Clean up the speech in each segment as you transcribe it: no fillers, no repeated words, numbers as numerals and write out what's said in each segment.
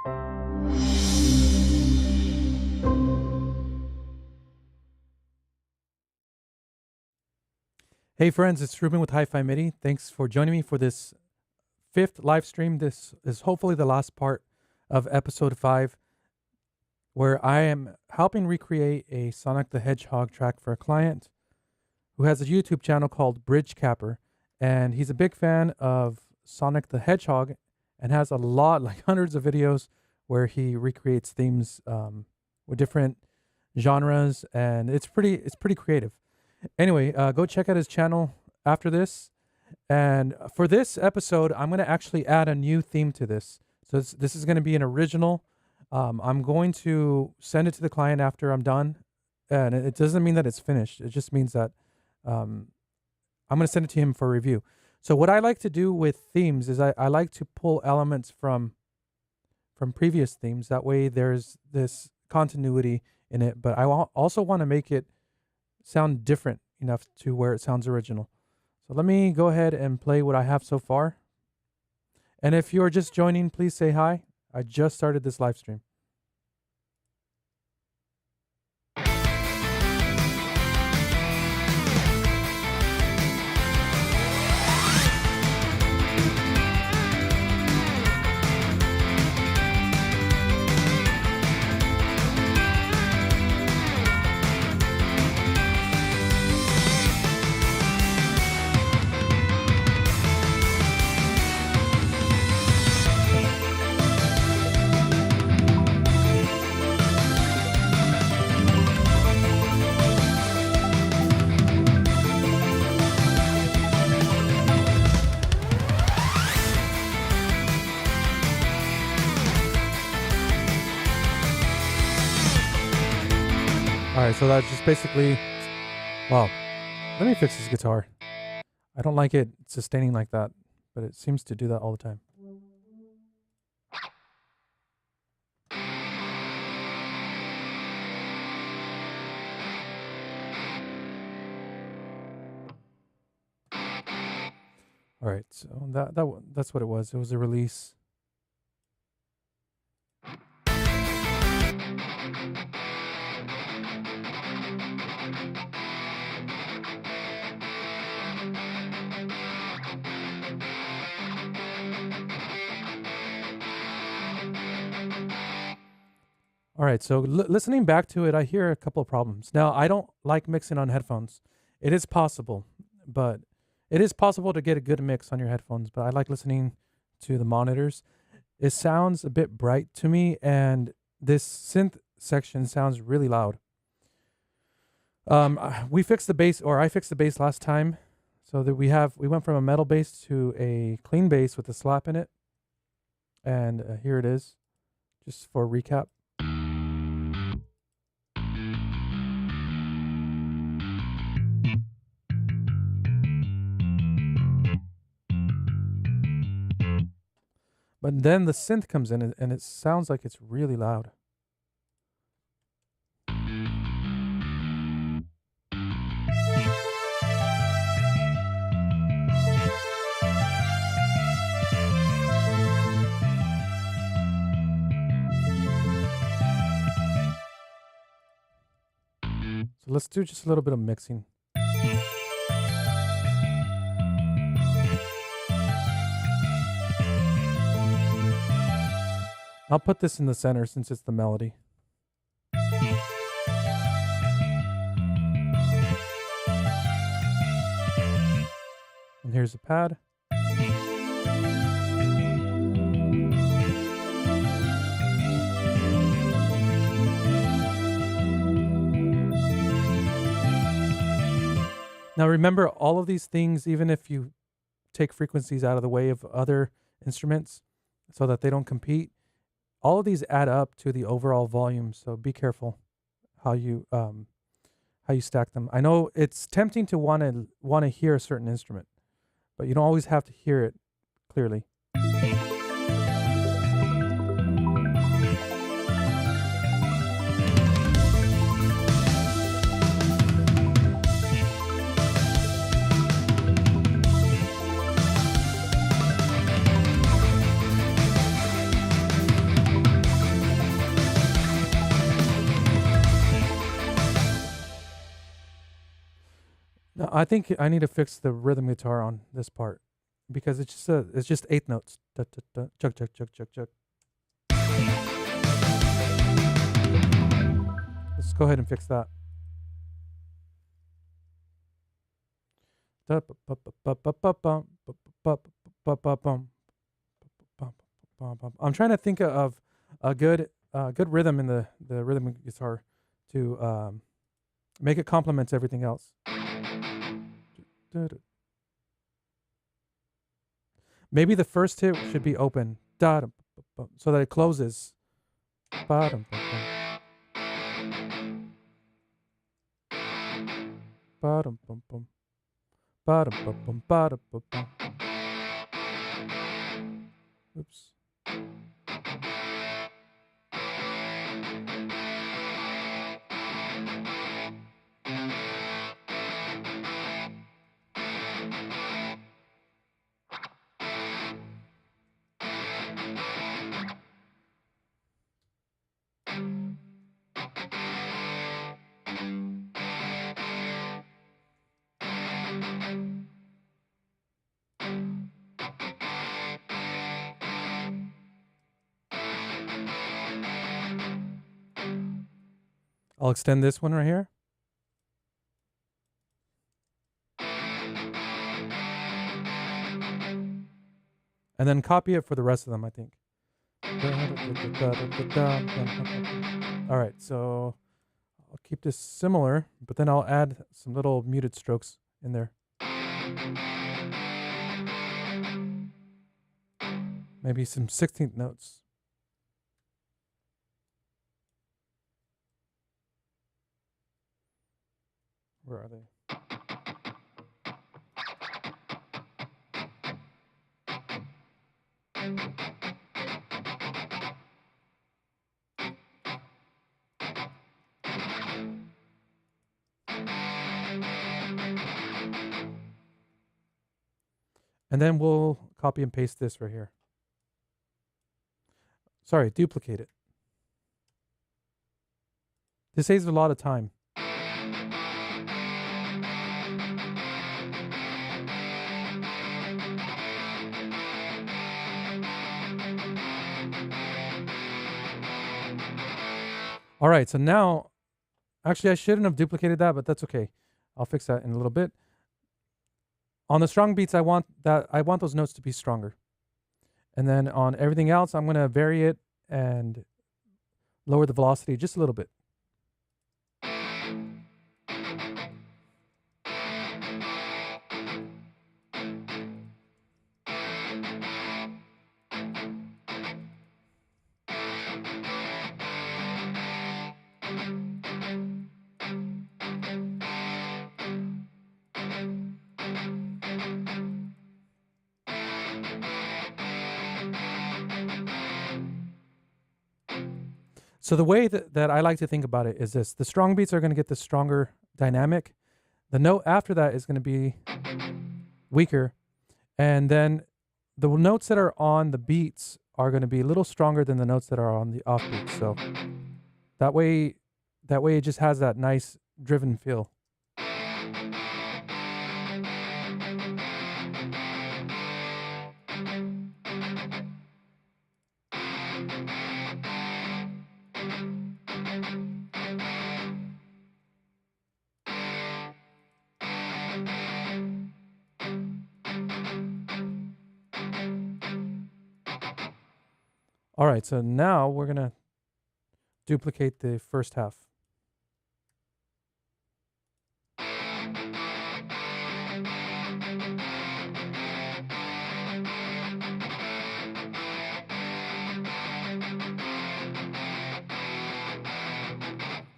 Hey friends, it's Ruben with Hi-Fi MIDI. Thanks for joining me for this 5th live stream. This is hopefully the last part of episode 5, where I am helping recreate a Sonic the Hedgehog track for a client who has a YouTube channel called Bridge Capper, and he's a big fan of Sonic the Hedgehog and has a lot, like hundreds of videos where he recreates themes with different genres, and it's pretty creative. Anyway, go check out his channel after this. And for this episode, I'm going to actually add a new theme to this. So this is going to be an original. I'm going to send it to the client after I'm done. And it doesn't mean that it's finished. It just means that I'm going to send it to him for review. So what I like to do with themes is I like to pull elements from previous themes. That way there's this continuity in it. But I also want to make it sound different enough to where it sounds original. So let me go ahead and play what I have so far. And if you're just joining, please say hi. I just started this live stream. Alright, so that's just basically, well, let me fix this guitar. I don't like it sustaining like that, but it seems to do that all the time. Alright, so that's what it was. It was a release. All right, so listening back to it, I hear a couple of problems. Now, I don't like mixing on headphones. It is possible, but it is possible to get a good mix on your headphones, but I like listening to the monitors. It sounds a bit bright to me, and this synth section sounds really loud. We fixed the bass, or I fixed the bass last time, so that we went from a metal bass to a clean bass with a slap in it, and here it is, just for recap. But then the synth comes in and it sounds like it's really loud. So let's do just a little bit of mixing. I'll put this in the center since it's the melody. And here's a pad. Now remember, all of these things, even if you take frequencies out of the way of other instruments so that they don't compete, all of these add up to the overall volume, so be careful how you stack them. I know it's tempting to want to hear a certain instrument, but you don't always have to hear it clearly. I think I need to fix the rhythm guitar on this part because it's just 8 notes. Da, da, da, chug chug chug chug chug. Let's go ahead and fix that. I'm trying to think of a good rhythm in the rhythm guitar to make it complement everything else. Maybe the first hit should be open, so that it closes. Bottom. Bottom bum bum. Bottom bum bum bottom bum bum. Oops. I'll extend this one right here. And then copy it for the rest of them, I think. All right, so I'll keep this similar, but then I'll add some little muted strokes in there. Maybe some 16th notes. Where are they? And then we'll copy and paste this right here. Sorry, duplicate it. This saves a lot of time. All right, so now, actually I shouldn't have duplicated that, but that's okay. I'll fix that in a little bit. On the strong beats, I want those notes to be stronger. And then on everything else, I'm going to vary it and lower the velocity just a little bit. So the way that I like to think about it is this. The strong beats are going to get the stronger dynamic. The note after that is going to be weaker. And then the notes that are on the beats are going to be a little stronger than the notes that are on the off beats. So that way it just has that nice driven feel. All right, so now we're going to duplicate the first half.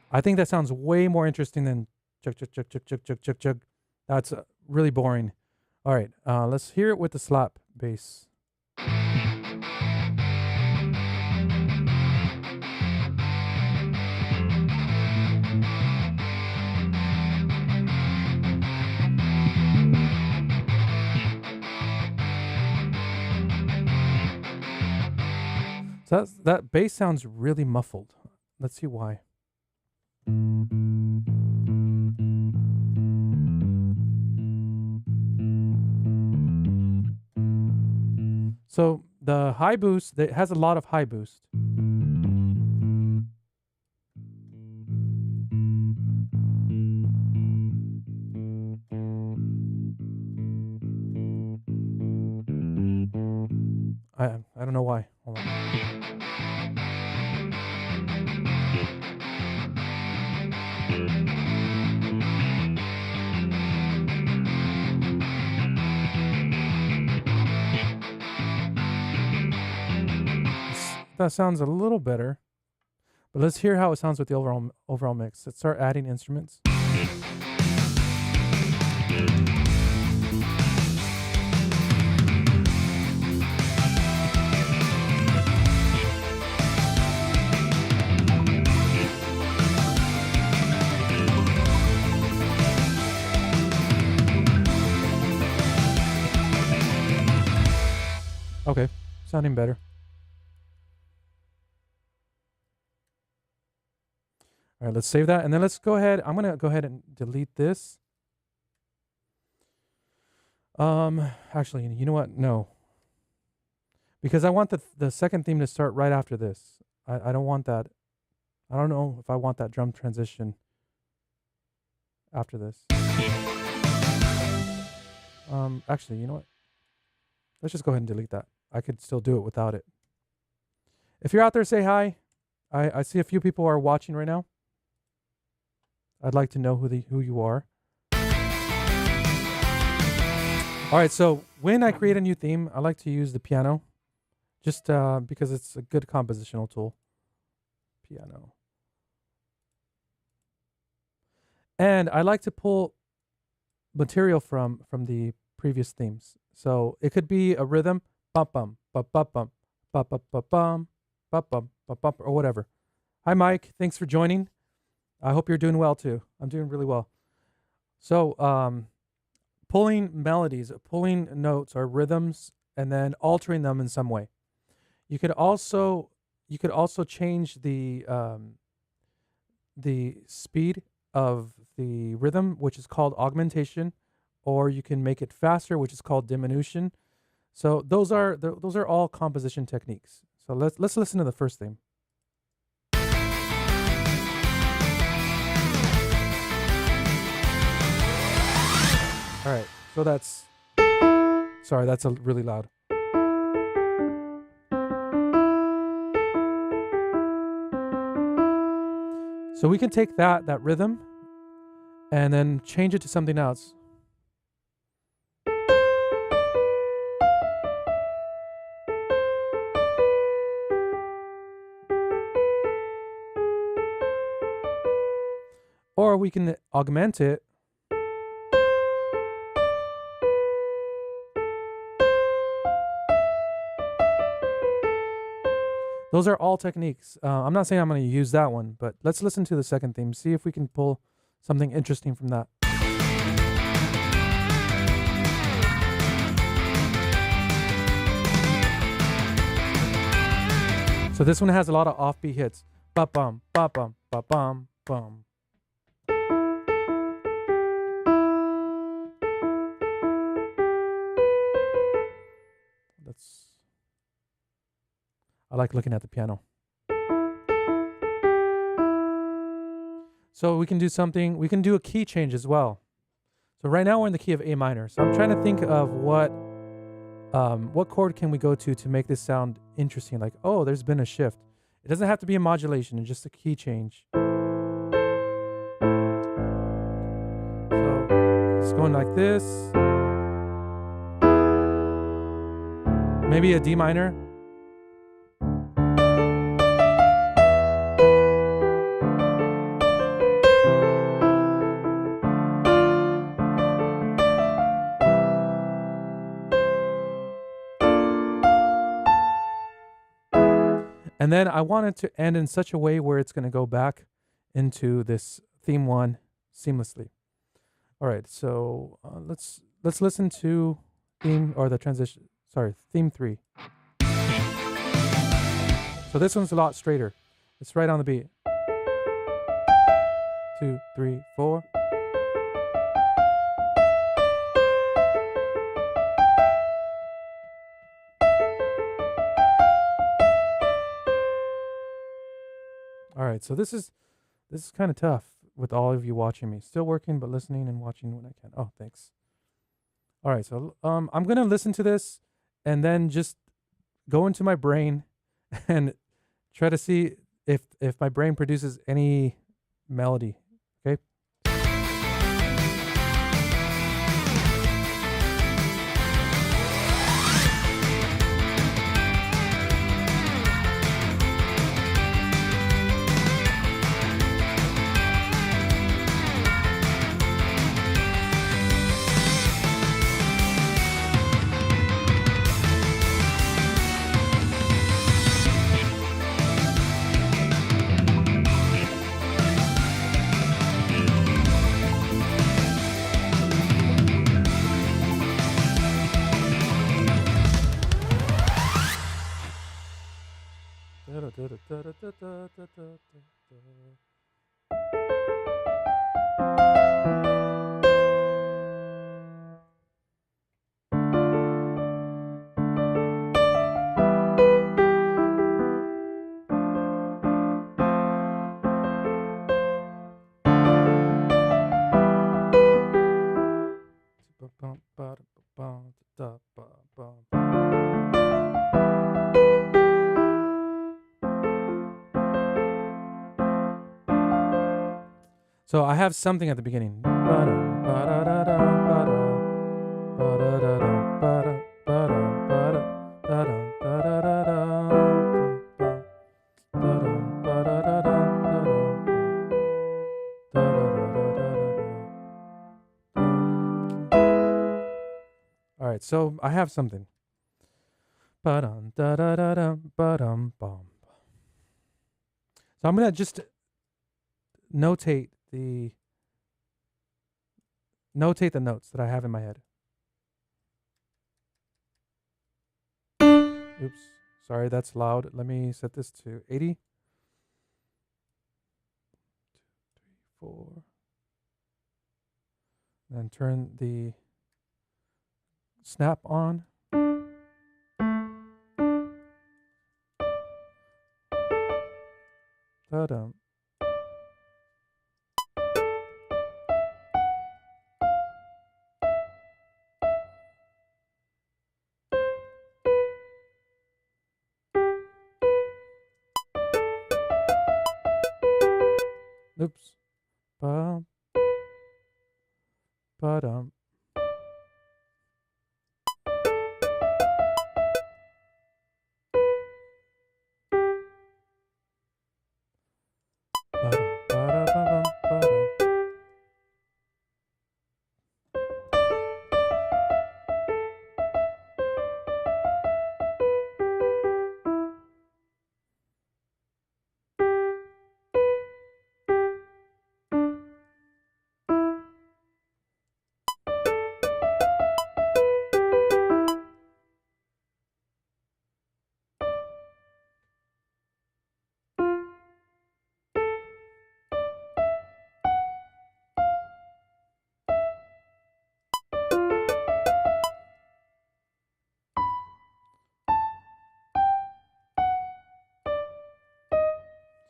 I think that sounds way more interesting than chug, chug, chug, chug, chug, chug, chug, chug. That's really boring. All right, let's hear it with the slap bass. So that bass sounds really muffled. Let's see why. So the high boost, it has a lot of high boost. I don't know why. Hold on. That sounds a little better. But let's hear how it sounds with the overall mix. Let's start adding instruments. Okay, sounding better. All right, let's save that. And then let's go ahead. I'm going to go ahead and delete this. Actually, you know what? No. Because I want the second theme to start right after this. I don't want that. I don't know if I want that drum transition after this. Actually, you know what? Let's just go ahead and delete that. I could still do it without it. If you're out there, say hi. I see a few people are watching right now. I'd like to know who you are. All right, so when I create a new theme, I like to use the piano, just because it's a good compositional tool. Piano. And I like to pull material from the previous themes. So it could be a rhythm, bum bum bum bum bum bum bum bum bum bum bum bum, or whatever. Hi, Mike. Thanks for joining. I hope you're doing well too. I'm doing really well. So pulling melodies, pulling notes or rhythms, and then altering them in some way. You could also change the speed of the rhythm, which is called augmentation, or you can make it faster, which is called diminution. So those are all composition techniques. So let's listen to the first theme. All right, so that's really loud. So we can take that rhythm and then change it to something else. Or we can augment it. Those are all techniques. I'm not saying I'm going to use that one, but let's listen to the second theme, see if we can pull something interesting from that. So this one has a lot of offbeat hits. Ba-bum, ba-bum, ba-bum, bum. I like looking at the piano. So we can do something, we can do a key change as well. So right now we're in the key of A minor. So I'm trying to think of what chord can we go to make this sound interesting? Like, oh, there's been a shift. It doesn't have to be a modulation, it's just a key change. So it's going like this. Maybe a D minor. And then I want it to end in such a way where it's going to go back into this theme one seamlessly. All right, so let's listen to theme or the transition. Sorry, theme 3. So this one's a lot straighter. It's right on the beat. 2, 3, 4. All right, so this is kind of tough with all of you watching me. Still working, but listening and watching when I can. Oh, thanks. All right, so I'm gonna listen to this and then just go into my brain and try to see if my brain produces any melody. Okay. So I have something at the beginning. All right, so I have something. So I'm gonna just notate the notes that I have in my head. Oops, sorry, that's loud. Let me set this to 80. 2, 3, 4. Then turn the snap on. Da-dum. Oops. Bum. Ba-dum.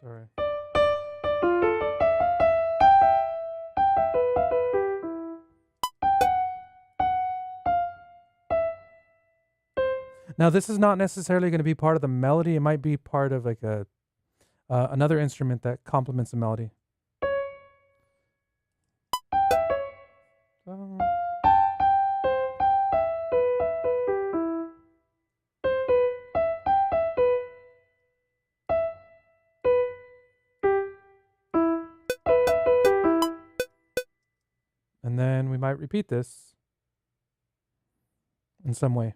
Sorry. Now, this is not necessarily going to be part of the melody. It might be part of like a another instrument that complements the melody. And then we might repeat this in some way.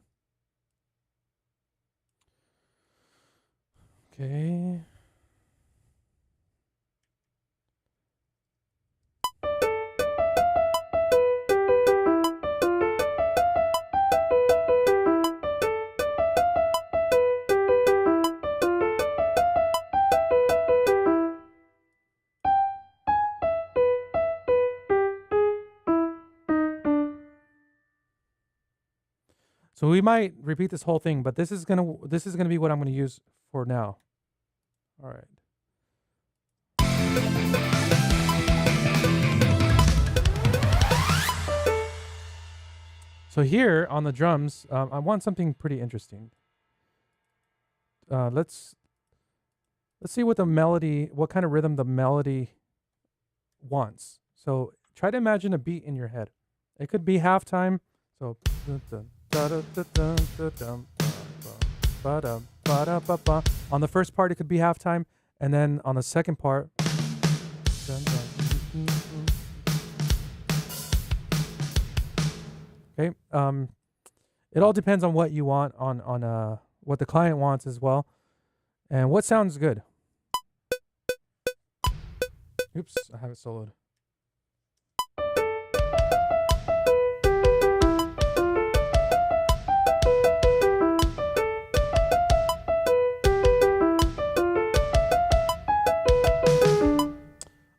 Okay. So we might repeat this whole thing, but this is gonna be what I'm gonna use for now. All right. So here on the drums, I want something pretty interesting. Let's see what the melody, what kind of rhythm the melody wants. So try to imagine a beat in your head. It could be halftime. So on the first part, it could be halftime, and then on the second part. Okay. It all depends on what you want, on what the client wants as well, and what sounds good. Oops, I have it soloed.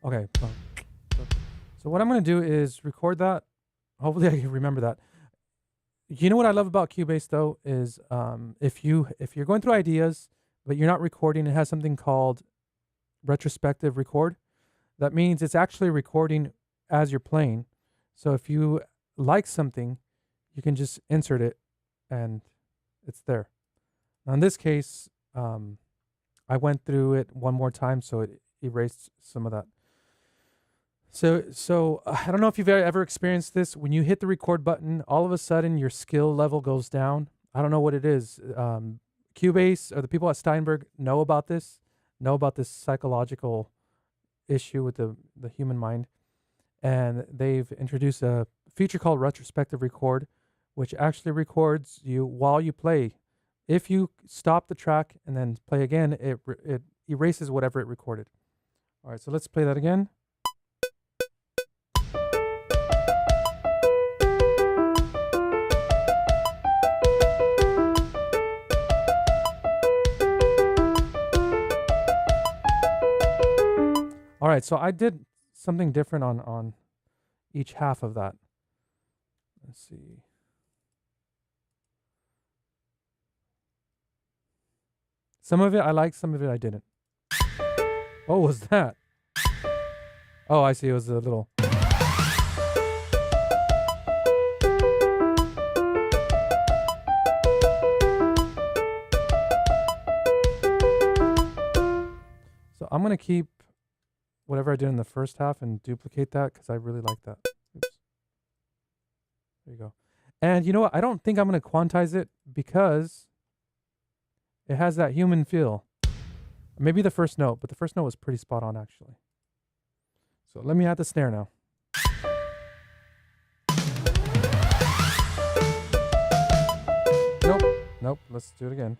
Okay. So what I'm going to do is record that. Hopefully I can remember that. You know what I love about Cubase though is if you're going through ideas but you're not recording, it has something called retrospective record. That means it's actually recording as you're playing. So if you like something, you can just insert it and it's there. Now in this case, I went through it one more time, so it erased some of that. So I don't know if you've ever experienced this. When you hit the record button, all of a sudden your skill level goes down. I don't know what it is. Cubase or the people at Steinberg know about this psychological issue with the human mind. And they've introduced a feature called retrospective record, which actually records you while you play. If you stop the track and then play again, it erases whatever it recorded. All right, so let's play that again. All right, so I did something different on each half of that. Let's see. Some of it I liked, some of it I didn't. What was that? Oh, I see. It was a little. So I'm going to keep whatever I did in the first half and duplicate that because I really like that. Oops. There you go. And you know what? I don't think I'm going to quantize it because it has that human feel. Maybe the first note, but the first note was pretty spot on actually. So let me add the snare now. Nope. Let's do it again.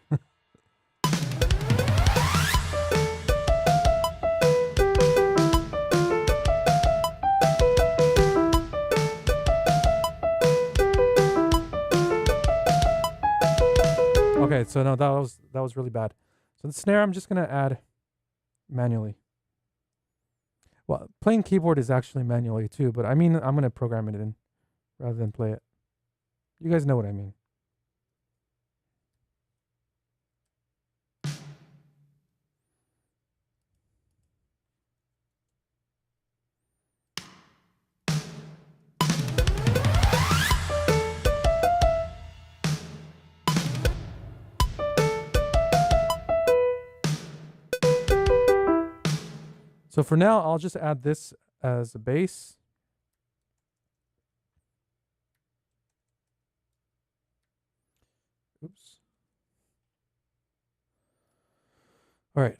Okay, so no, that was really bad. So the snare I'm just gonna add manually. Well, playing keyboard is actually manually too, but I mean I'm gonna program it in rather than play it. You guys know what I mean. So for now, I'll just add this as a bass. Oops. All right.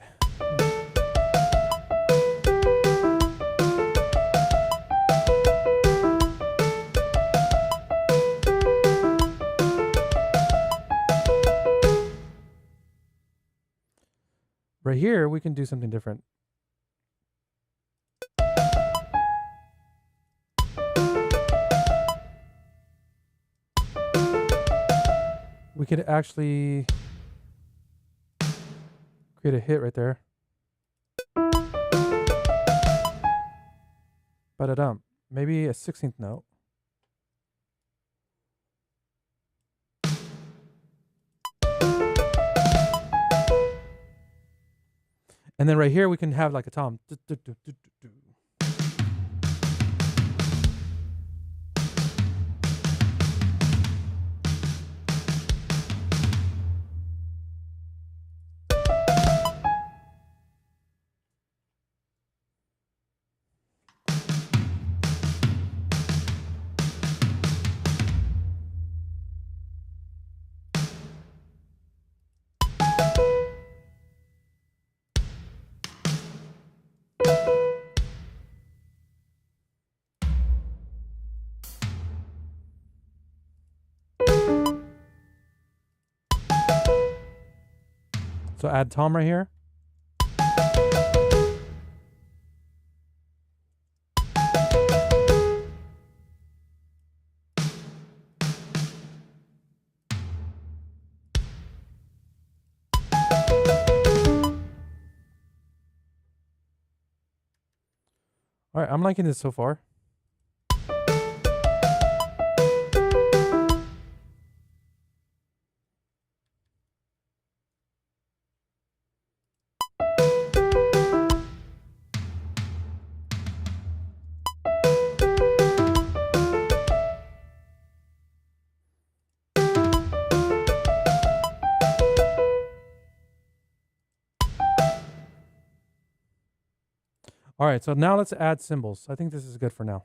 Right here, we can do something different. We could actually create a hit right there. Ba-da-dum. Maybe a 16th note. And then right here we can have like a tom. So add tom right here. All right, I'm liking this so far. All right, so now let's add cymbals. I think this is good for now.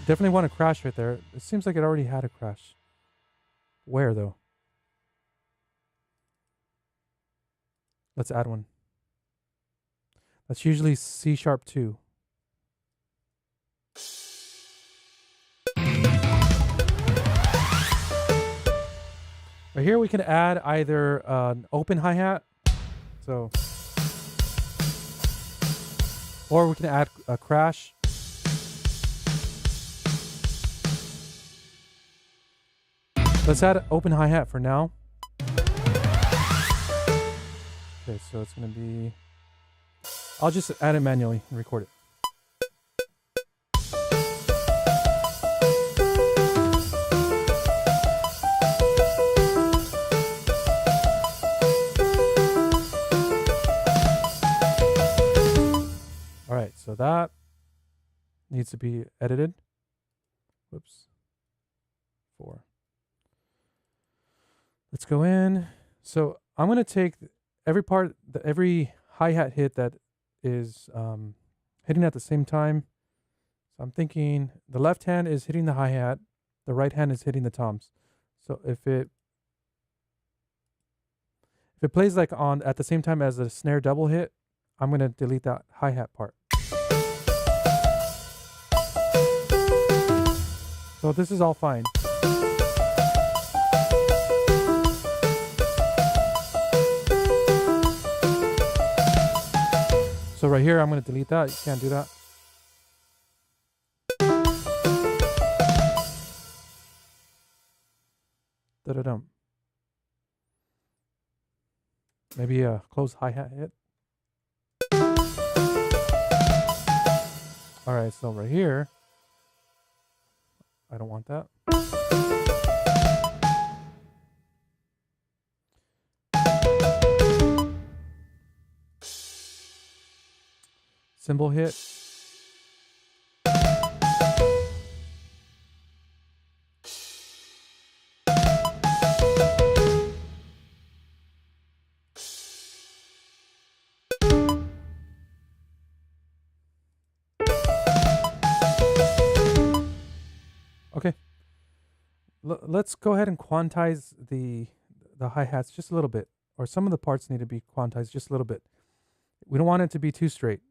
Definitely want a crash right there. It seems like it already had a crash. Where though? Let's add one. That's usually C#2. Right here we can add either an open hi-hat, so, or we can add a crash. Let's add open hi-hat for now. Okay, so it's going to be... I'll just add it manually and record it. All right, so that needs to be edited. Whoops. 4. Let's go in. So I'm going to take every part, every hi-hat hit that is hitting at the same time. So I'm thinking the left hand is hitting the hi-hat, the right hand is hitting the toms. So if it plays like on at the same time as a snare double hit, I'm going to delete that hi-hat part. So this is all fine. So right here, I'm going to delete that. You can't do that. Da-da-dum. Maybe a close hi-hat hit. All right, so right here, I don't want that. Cymbal hit. Okay. Let's go ahead and quantize the hi-hats just a little bit, or some of the parts need to be quantized just a little bit. We don't want it to be too straight,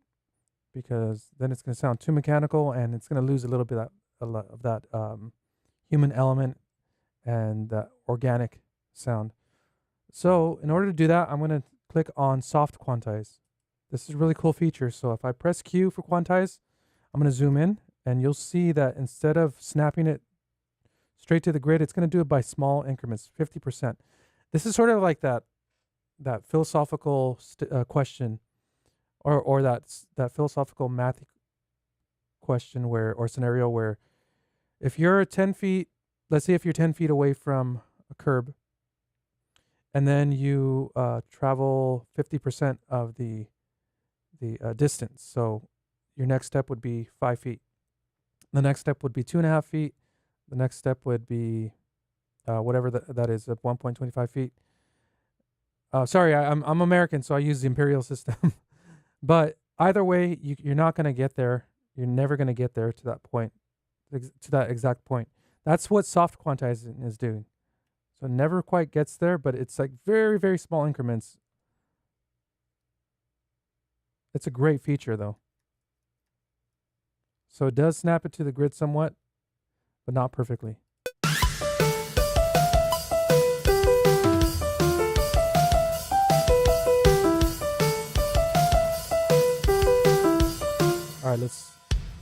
because then it's going to sound too mechanical and it's going to lose a little bit of that human element and that organic sound. So in order to do that, I'm going to click on soft quantize. This is a really cool feature. So if I press Q for quantize, I'm going to zoom in and you'll see that instead of snapping it straight to the grid, it's going to do it by small increments, 50%. This is sort of like that philosophical question, or that philosophical math question or scenario where if you're 10 feet let's say if you're 10 feet away from a curb, and then you travel 50% of the distance. So your next step would be 5 feet. The next step would be 2.5 feet. The next step would be whatever that is, 1.25 feet. Sorry, I'm American, so I use the imperial system. But either way, you're not going to get there. You're never going to get there to that point, to that exact point. That's what soft quantizing is doing. So it never quite gets there, but it's like very, very small increments. It's a great feature, though. So it does snap it to the grid somewhat, but not perfectly. All right, let's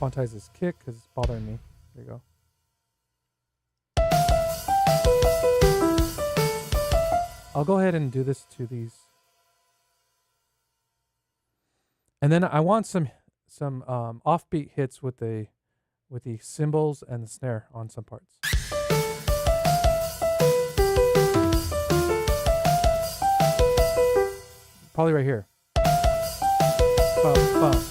quantize this kick because it's bothering me. There you go. I'll go ahead and do this to these. And then I want some offbeat hits with the cymbals and the snare on some parts. Probably right here. Bum, bum.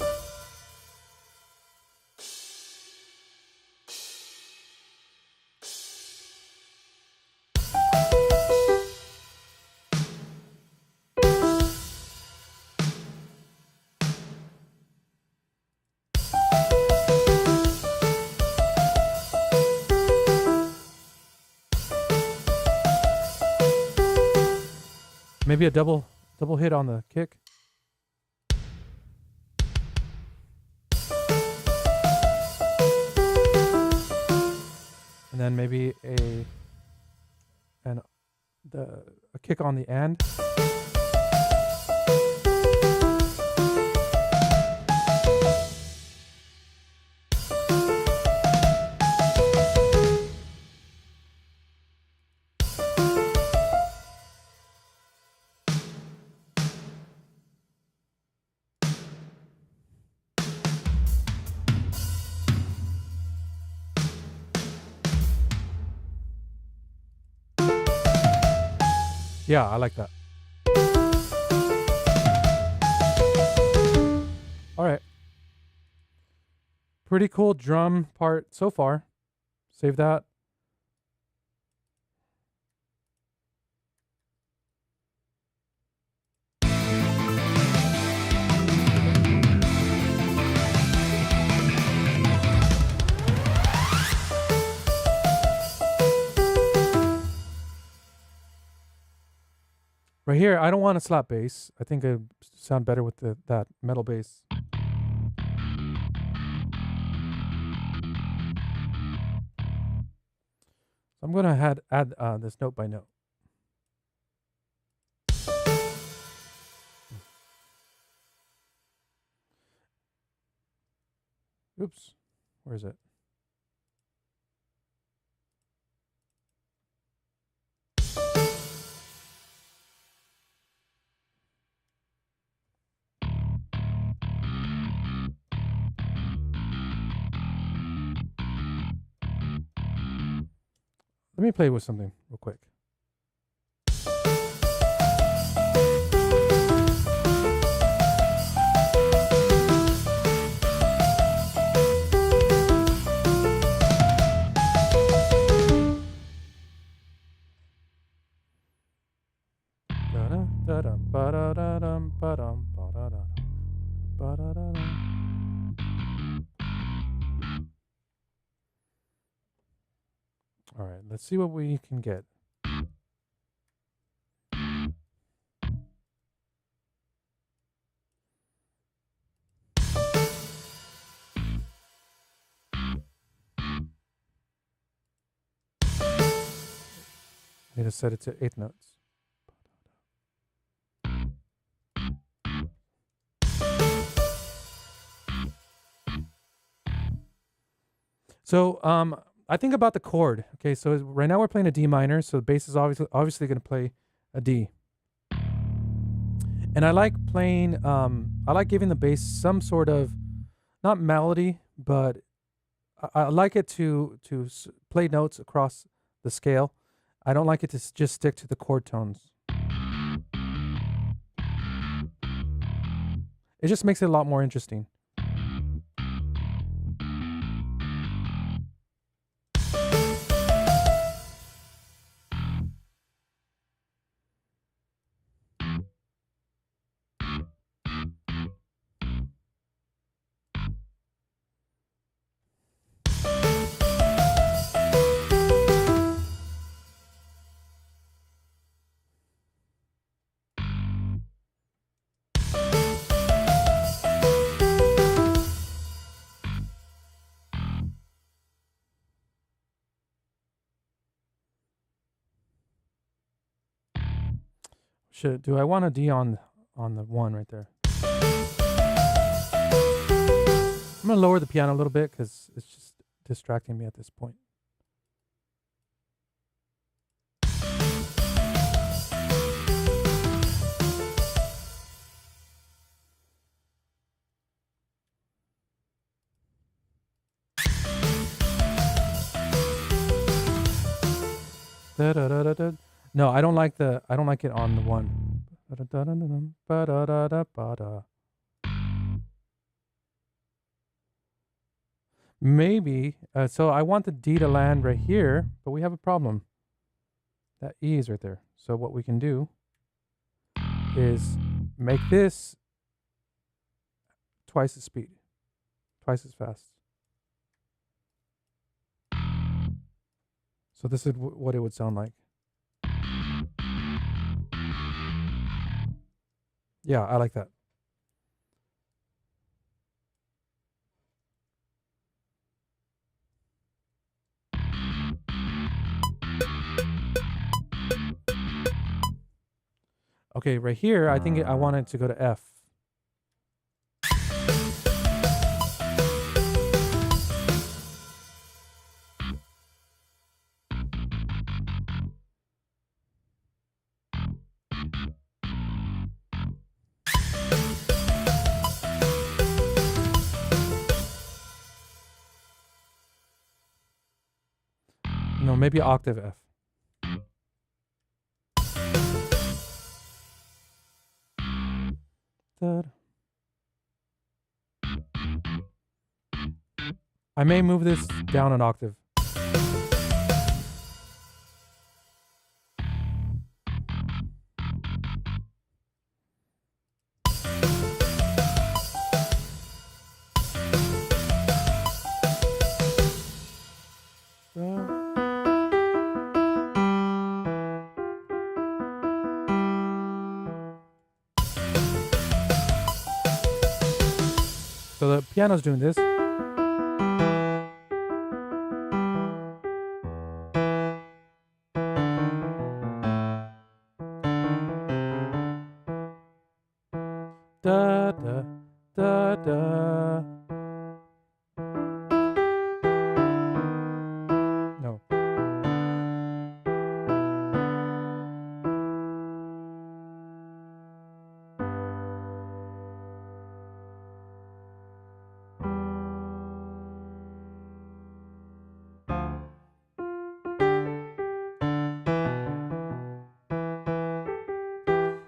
Maybe a double hit on the kick. And then maybe a kick on the and. Yeah, I like that. All right. Pretty cool drum part so far. Save that. Right here, I don't want a slap bass. I think it sound better with that metal bass. I'm going to add this note by note. Oops. Where is it? Let me play with something real quick. All right, let's see what we can get. I need to set it to 8 notes. So I think about the chord. Okay, so right now we're playing a D minor, so the bass is obviously going to play a D. And I like playing, I like giving the bass some sort of, not melody, but I like it to play notes across the scale. I don't like it to just stick to the chord tones. It just makes it a lot more interesting. Do I want a D on the 1 right there? I'm gonna lower the piano a little bit because it's just distracting me at this point. No, I don't like it on the 1. Maybe, so I want the D to land right here, but we have a problem. That E is right there. So what we can do is make this twice the speed, twice as fast. So this is what it would sound like. Yeah, I like that. Okay, right here, I think I want it to go to F. No, maybe octave F. I may move this down an octave. So the piano's doing this. Da da da da. No.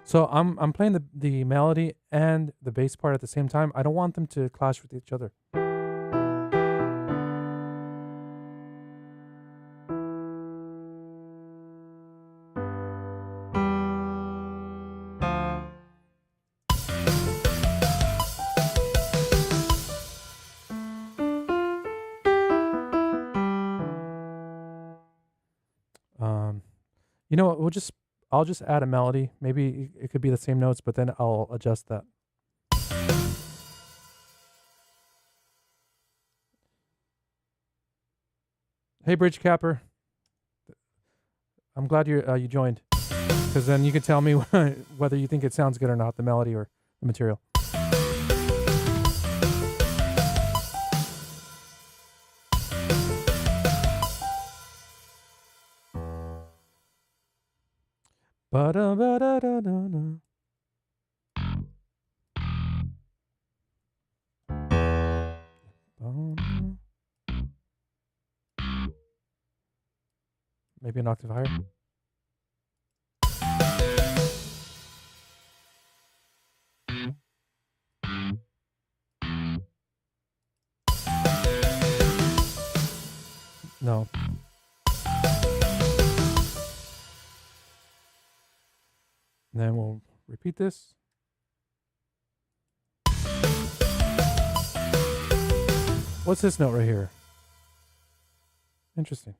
So I'm playing the melody and the bass part at the same time. I don't want them to clash with each other. You know what? I'll just add a melody. Maybe it could be the same notes, but then I'll adjust that. Hey, Bridge Capper. I'm glad you joined, because then you can tell me whether you think it sounds good or not, the melody or the material. Ba-da-ba-da-da-da-da. Maybe an octave higher. No. And then we'll repeat this. What's this note right here? Interesting.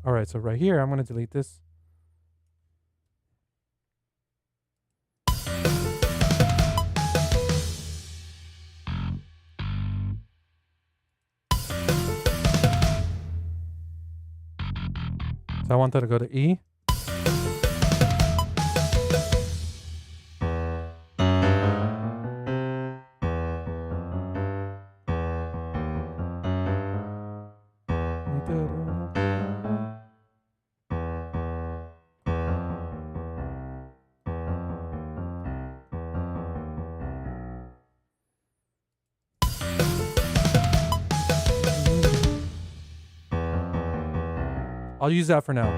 All right, so right here, I'm going to delete this. So I want that to go to E. I'll use that for now.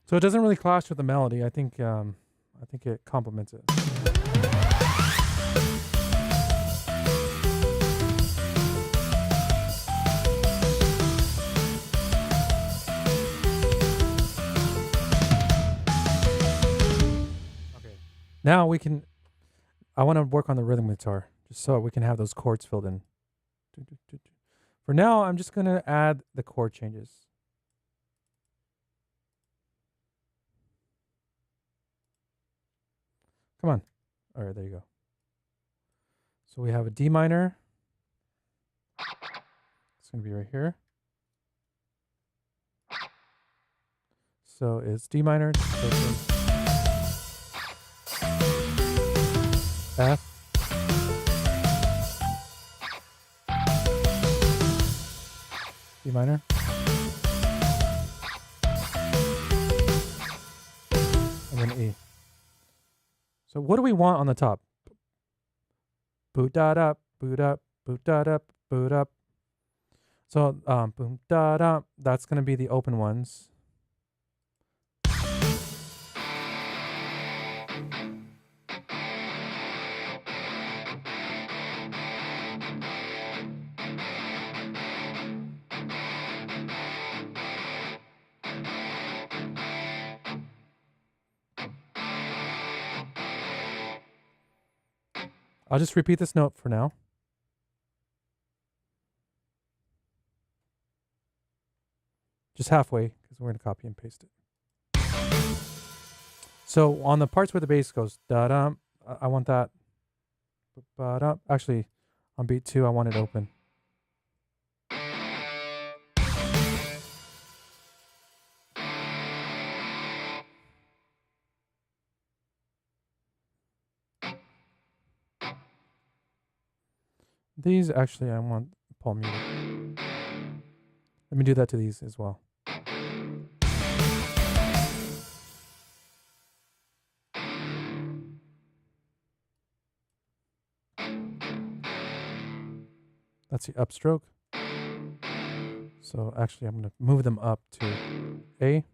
So it doesn't really clash with the melody. I think it complements it. Now we can, I want to work on the rhythm guitar just so we can have those chords filled in. For now, I'm just going to add the chord changes. Come on. All right, there you go. So we have a D minor. It's going to be right here. So it's D minor. F. D minor. And then E. So what do we want on the top? Boot da da, boot up, boot da da, boot up. So boom da da, that's gonna be the open ones. I'll just repeat this note for now. Just halfway, because we're going to copy and paste it. So on the parts where the bass goes, da-da, I want that. Ba-da. Actually, on beat 2, I want it open. These, actually, I want palm muted. Let me do that to these as well. That's the upstroke. So actually, I'm going to move them up to A.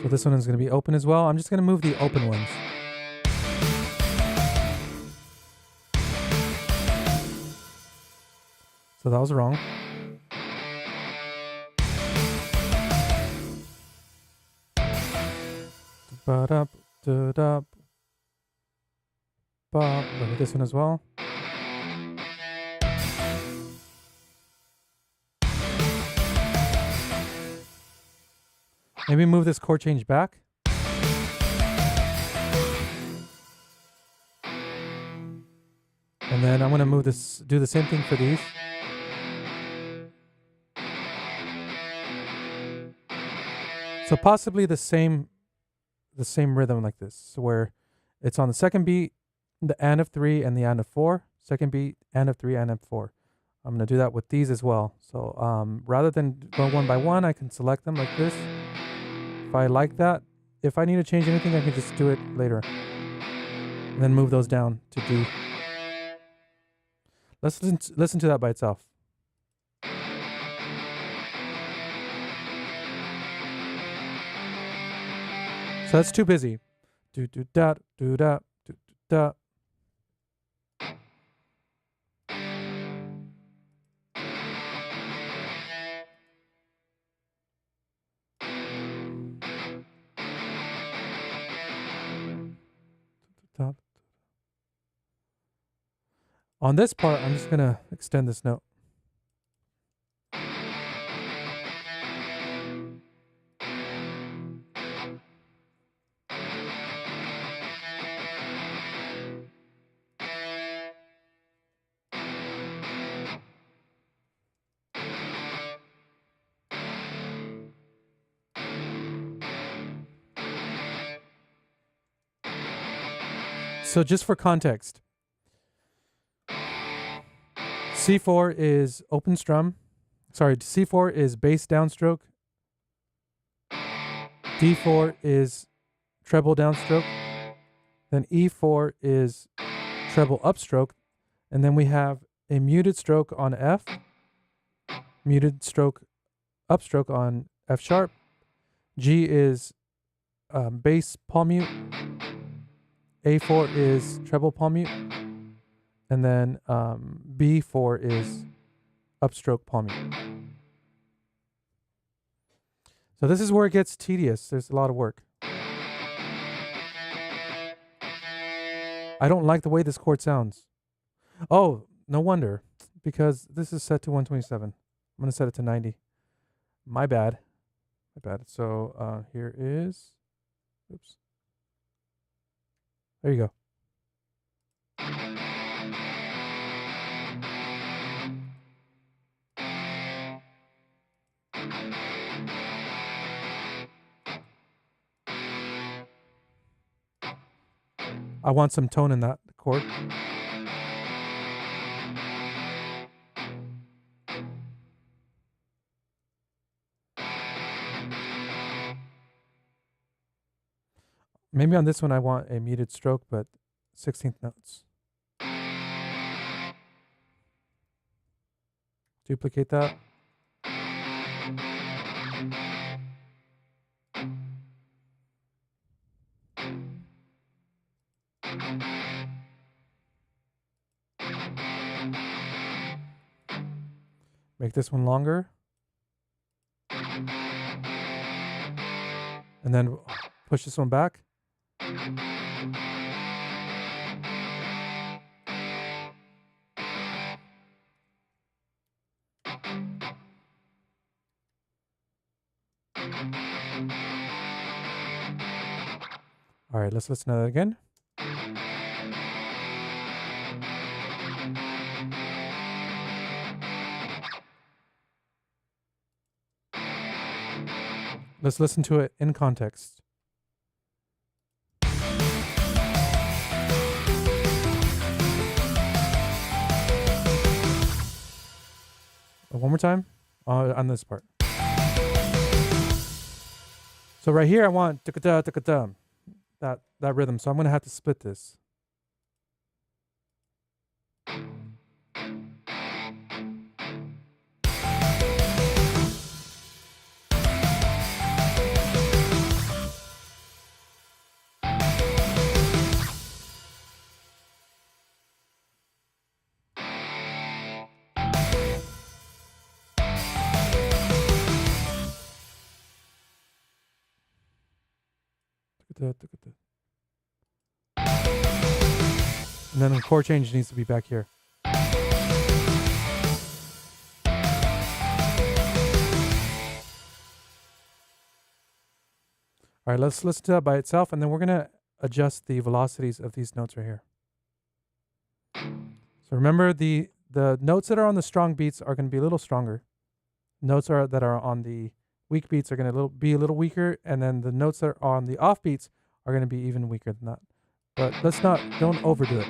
So this one is going to be open as well. I'm just going to move the open ones. So that was wrong. Look at this one as well. Maybe move this chord change back. And then I'm going to move this, do the same thing for these. So possibly the same rhythm like this, where it's on the second beat, the and of 3 and the and of 4, second beat, and of 3, and of 4. I'm going to do that with these as well. So rather than go one by one, I can select them like this. If I like that, if I need to change anything, I can just do it later. And then move those down to D. Let's listen to that by itself. So that's too busy. Do do da do da do da. On this part, I'm just gonna extend this note. So just for context, C4 is open strum. Sorry, C4 is bass downstroke. D4 is treble downstroke. Then E4 is treble upstroke. And then we have a muted stroke on F, muted stroke upstroke on F sharp. G is bass palm mute. A4 is treble palm mute. And then B4 is upstroke palm mute. So this is where it gets tedious. There's a lot of work. I don't like the way this chord sounds. Oh, no wonder. Because this is set to 127. I'm going to set it to 90. My bad. My bad. So here is... Oops. There you go. I want some tone in that chord. Maybe on this one I want a muted stroke, but 16th notes. Duplicate that. Make this one longer. And then push this one back. All right, let's listen to that again. Let's listen to it in context. One more time on this part. So right here, I want that rhythm. So I'm going to have to split this. And then the chord change needs to be back here. All right, let's listen to that by itself, and then we're gonna adjust the velocities of these notes right here. So remember, the notes that are on the strong beats are going to be a little stronger. Notes that are on the weak beats are going to be a little weaker, and then the notes that are on the off beats are going to be even weaker than that. But don't overdo it.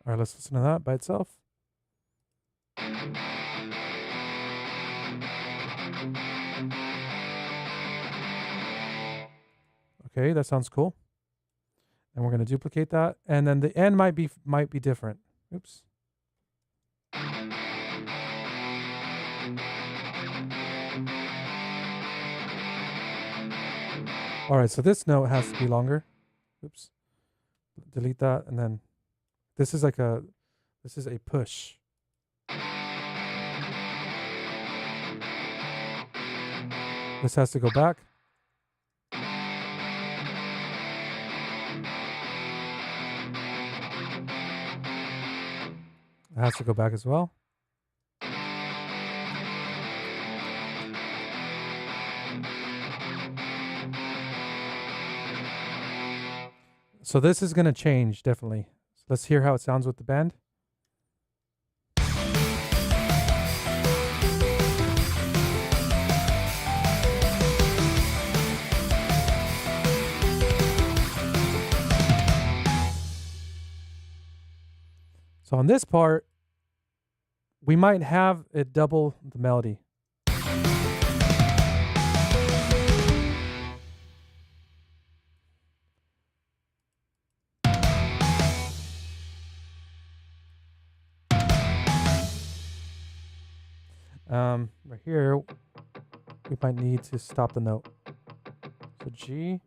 All right, let's listen to that by itself. Okay, that sounds cool. And we're going to duplicate that, and then the end might be different. Oops. All right, so this note has to be longer. Oops. Delete that, and then this is a push. This has to go back. It has to go back as well. So this is going to change, definitely. So let's hear how it sounds with the band. So on this part, we might have it double the melody. Right here, we might need to stop the note. So G,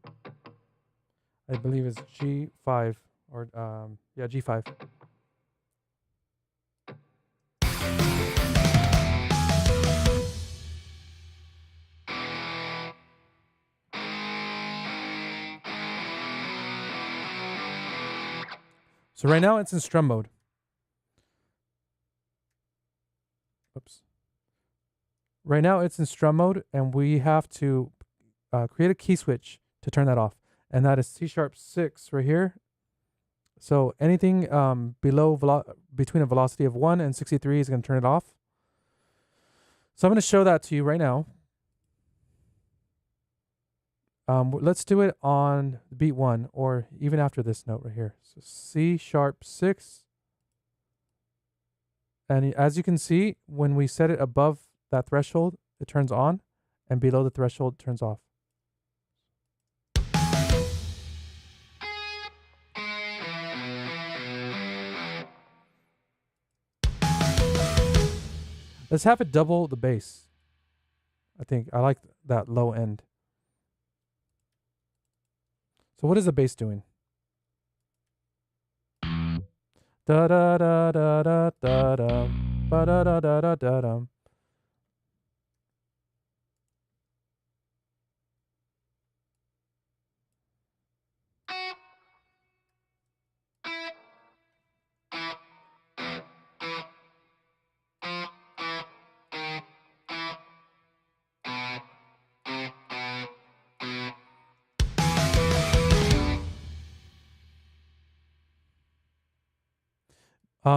I believe is G5, or yeah, G5. So right now it's in strum mode. Oops. Right now it's in strum mode, and we have to create a key switch to turn that off, and that is C#6 right here. So anything between a velocity of 1 and 63 is going to turn it off. So I'm going to show that to you right now. Let's do it on beat 1, or even after this note right here. So C#6. And as you can see, when we set it above that threshold, it turns on, and below the threshold, it turns off. Let's have it double the bass. I think I like that low end. So what is the bass doing? Da da da da da da da ba da da da da da da.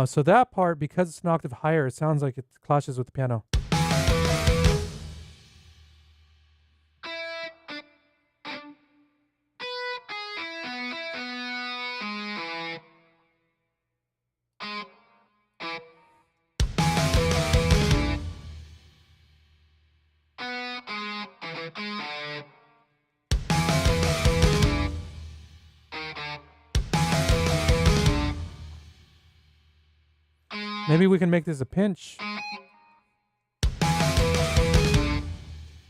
So that part, because it's an octave higher, it sounds like it clashes with the piano. Maybe we can make this a pinch.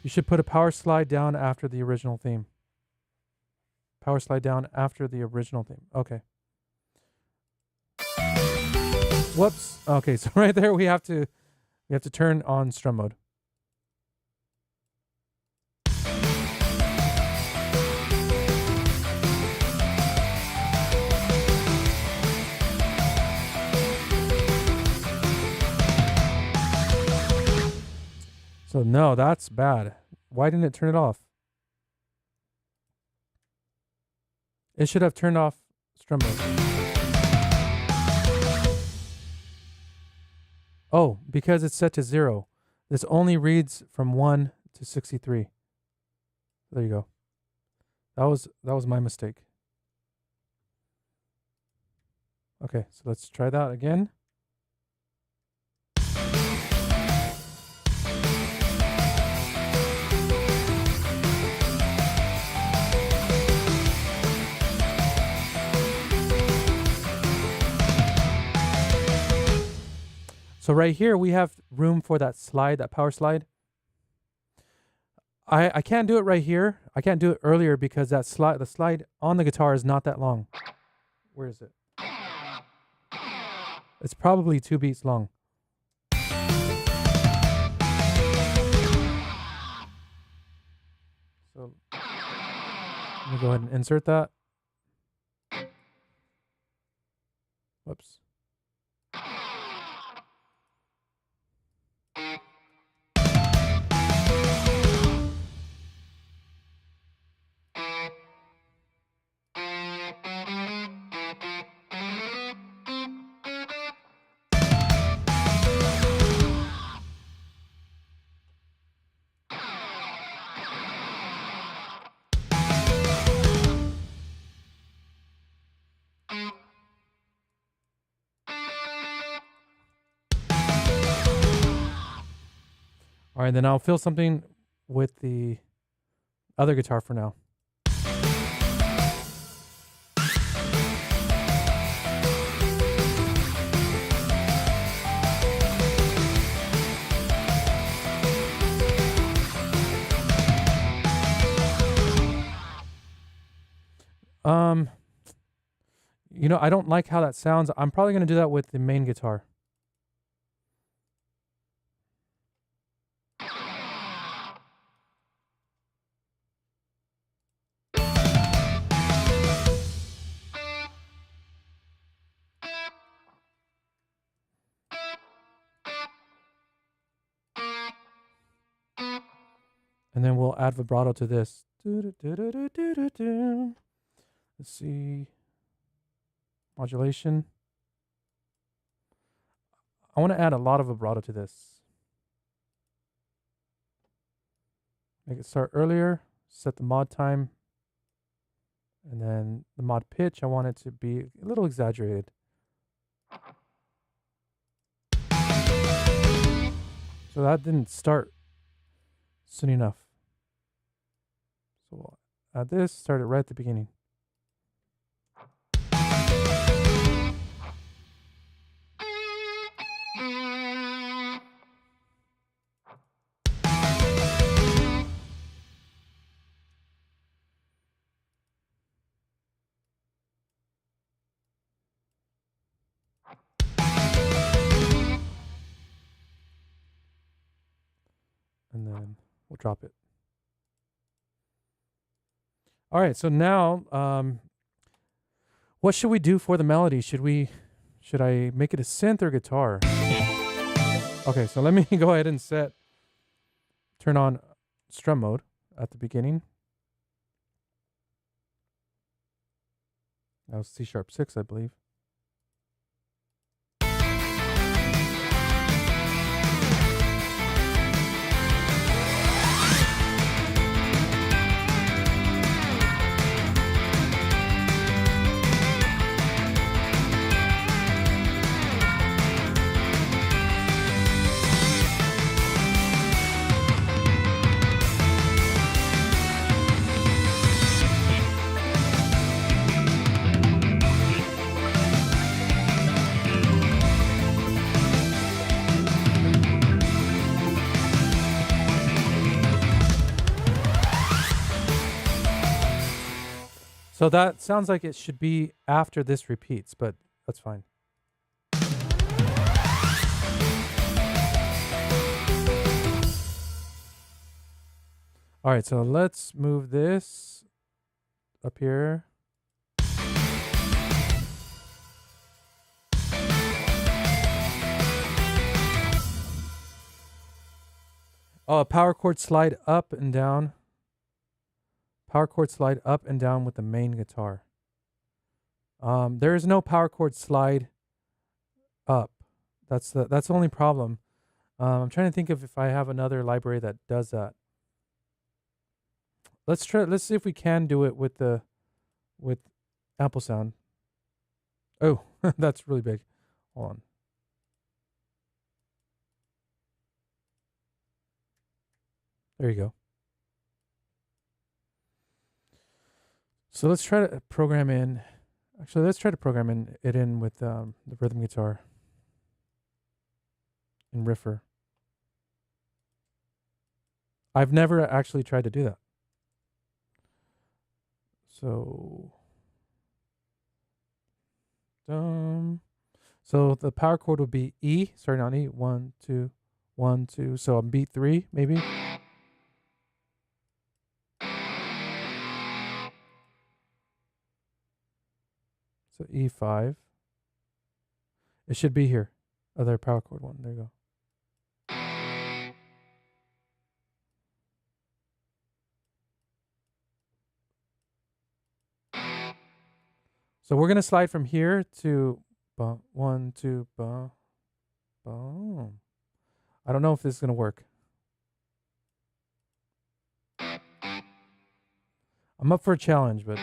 You should put a power slide down after the original theme. Power slide down after the original theme. Okay. Whoops. Okay, so right there we have to turn on strum mode. So no, that's bad. Why didn't it turn it off? It should have turned off strum mode. Oh, because it's set to 0. This only reads from 1 to 63. There you go. That was my mistake. Okay, so let's try that again. So right here, we have room for that slide, that power slide. I can't do it right here. I can't do it earlier because the slide on the guitar is not that long. Where is it? It's probably 2 beats long. So let me go ahead and insert that. Whoops. All right, then I'll fill something with the other guitar for now. You know, I don't like how that sounds. I'm probably going to do that with the main guitar. And then we'll add vibrato to this. Let's see. Modulation. I want to add a lot of vibrato to this. Make it start earlier. Set the mod time. And then the mod pitch, I want it to be a little exaggerated. So that didn't start soon enough. So we'll add this, start it right at the beginning. And then we'll drop it. All right, so now, what should we do for the melody? Should I make it a synth or guitar? Okay, so let me go ahead and turn on strum mode at the beginning. That was C#6, I believe. So that sounds like it should be after this repeats, but that's fine. All right, so let's move this up here. Oh, a power chord slide up and down. Power chord slide up and down with the main guitar. There is no power chord slide up. That's the only problem. I'm trying to think of if I have another library that does that. Let's see if we can do it with ample sound. Oh, that's really big. Hold on. There you go. So let's try to program in. Actually, let's try to program it in with the rhythm guitar in Riffer. I've never actually tried to do that. So the power chord would be E, starting on E. 1, 2, 1, 2. So on beat 3, maybe. So E5. It should be here. Other power chord one. There you go. So we're going to slide from here to 1, 2, boom. I don't know if this is going to work. I'm up for a challenge, but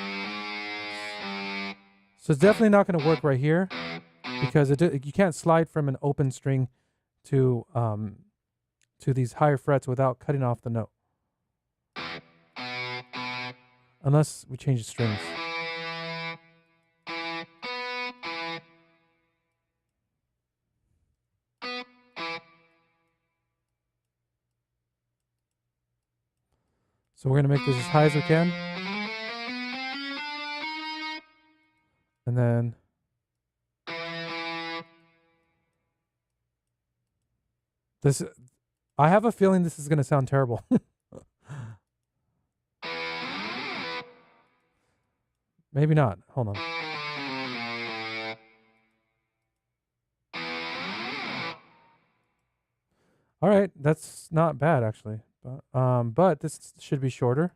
so it's definitely not going to work right here because you can't slide from an open string to these higher frets without cutting off the note. Unless we change the strings. So we're going to make this as high as we can. And then this, I have a feeling this is going to sound terrible. Maybe not. Hold on. All right, that's not bad actually. But this should be shorter.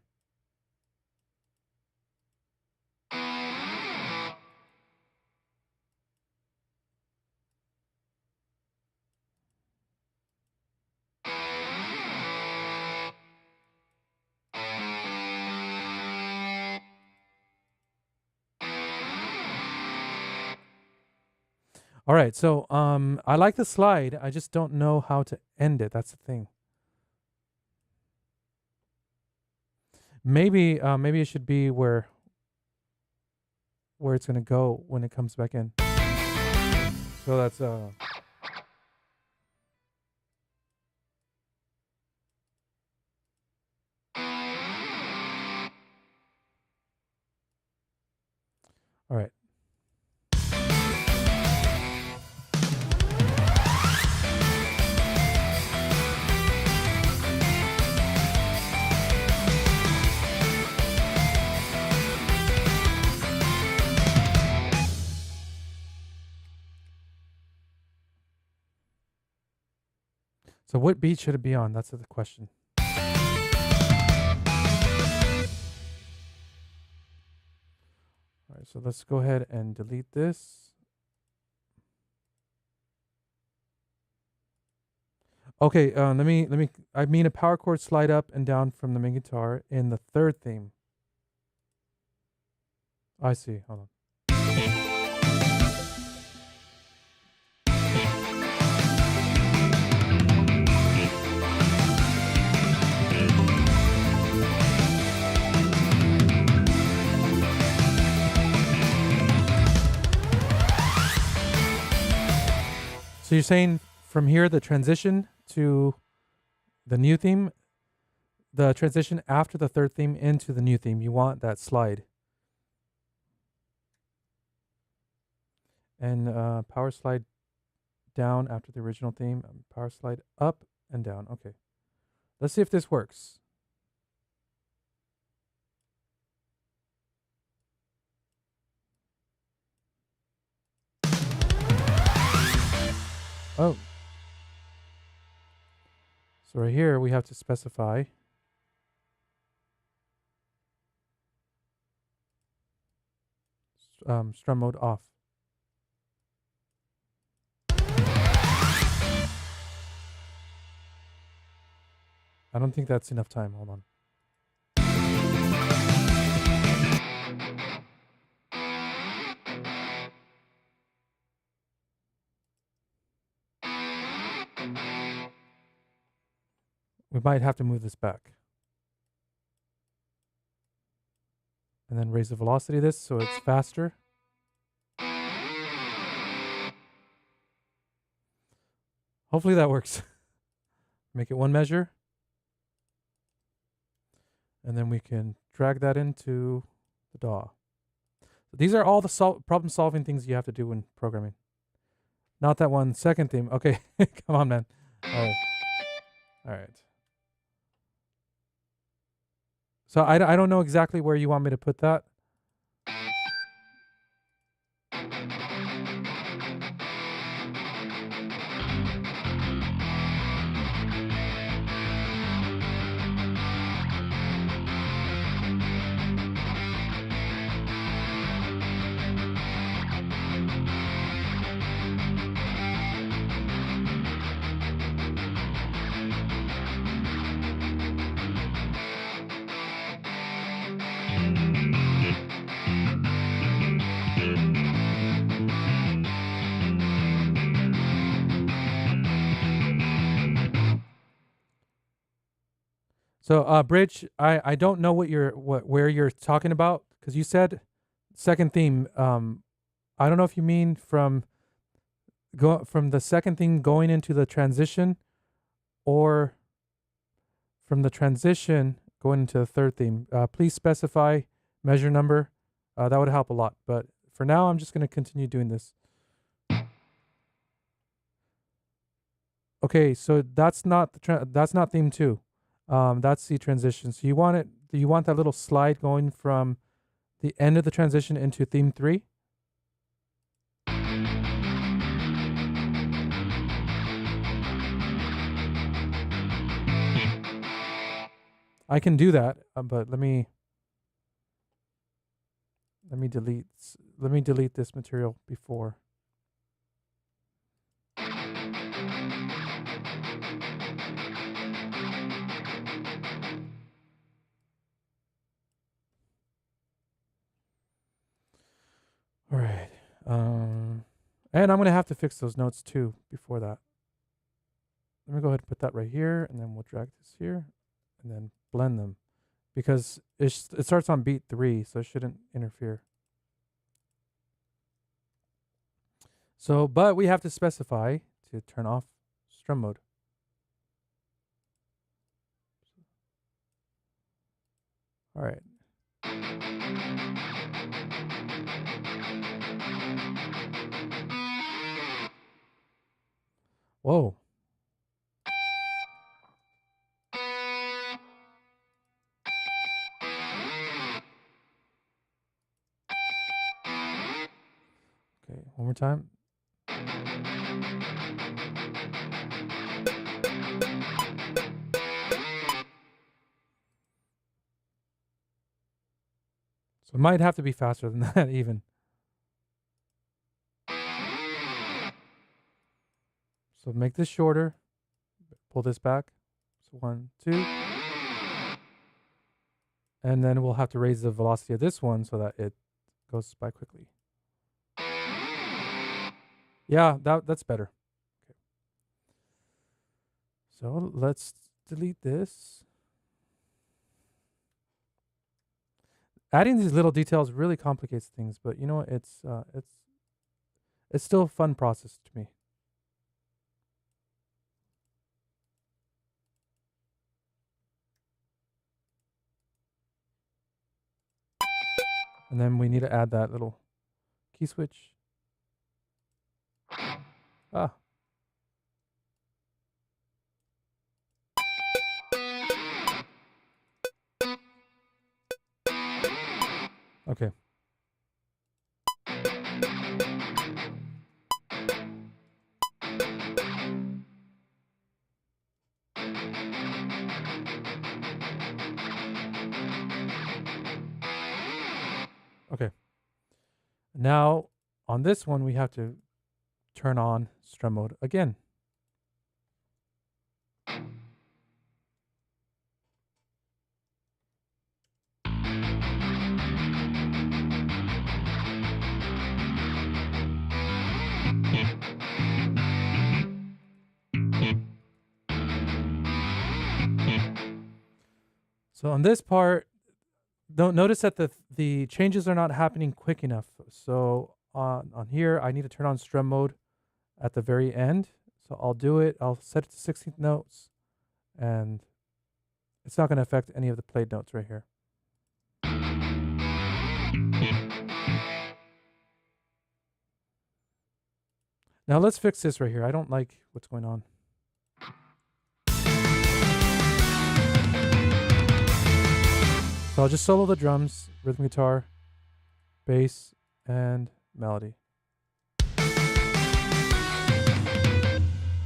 All right, so I like the slide. I just don't know how to end it. That's the thing. Maybe it should be where it's gonna go when it comes back in. So that's all right. So what beat should it be on? That's the question. All right, so let's go ahead and delete this. Okay, let me. I mean a power chord slide up and down from the main guitar in the third theme. I see. Hold on. So you're saying from here the transition to the new theme, the transition after the third theme into the new theme, you want that slide. and power slide down after the original theme. Power slide up and down. Okay. Let's see if this works. Oh. So right here we have to specify strum mode off. I don't think that's enough time. Hold on. We might have to move this back. And then raise the velocity of this so it's faster. Hopefully that works. Make it one measure. And then we can drag that into the DAW. So these are all the problem solving things you have to do when programming. Not that one second theme. Okay, come on, man. All right. So I don't know exactly where you want me to put that. So Bridge, I don't know where you're talking about because you said second theme. I don't know if you mean from the second theme going into the transition, or from the transition going into the third theme. Please specify measure number. That would help a lot. But for now, I'm just going to continue doing this. Okay, so that's not that's not theme 2. That's the transition. So you want that little slide going from the end of the transition into theme 3? I can do that, but let me delete this material before. All right. And I'm going to have to fix those notes too before that. Let me go ahead and put that right here, and then we'll drag this here, and then blend them, because it starts on beat 3, so it shouldn't interfere. So, but we have to specify to turn off strum mode. All right. Whoa. Okay, one more time. So it might have to be faster than that even. So make this shorter. Pull this back. So 1, 2. And then we'll have to raise the velocity of this one so that it goes by quickly. Yeah, that's better. Okay. So let's delete this. Adding these little details really complicates things, but you know what? It's still a fun process to me. And then we need to add that little key switch. Ah. Okay. Okay. Now, on this one, we have to turn on strum mode again. So on this part, don't notice that the changes are not happening quick enough. So on here, I need to turn on strum mode at the very end. So I'll do it. I'll set it to 16th notes, and it's not going to affect any of the played notes right here. Now let's fix this right here. I don't like what's going on. So I'll just solo the drums, rhythm guitar, bass, and melody.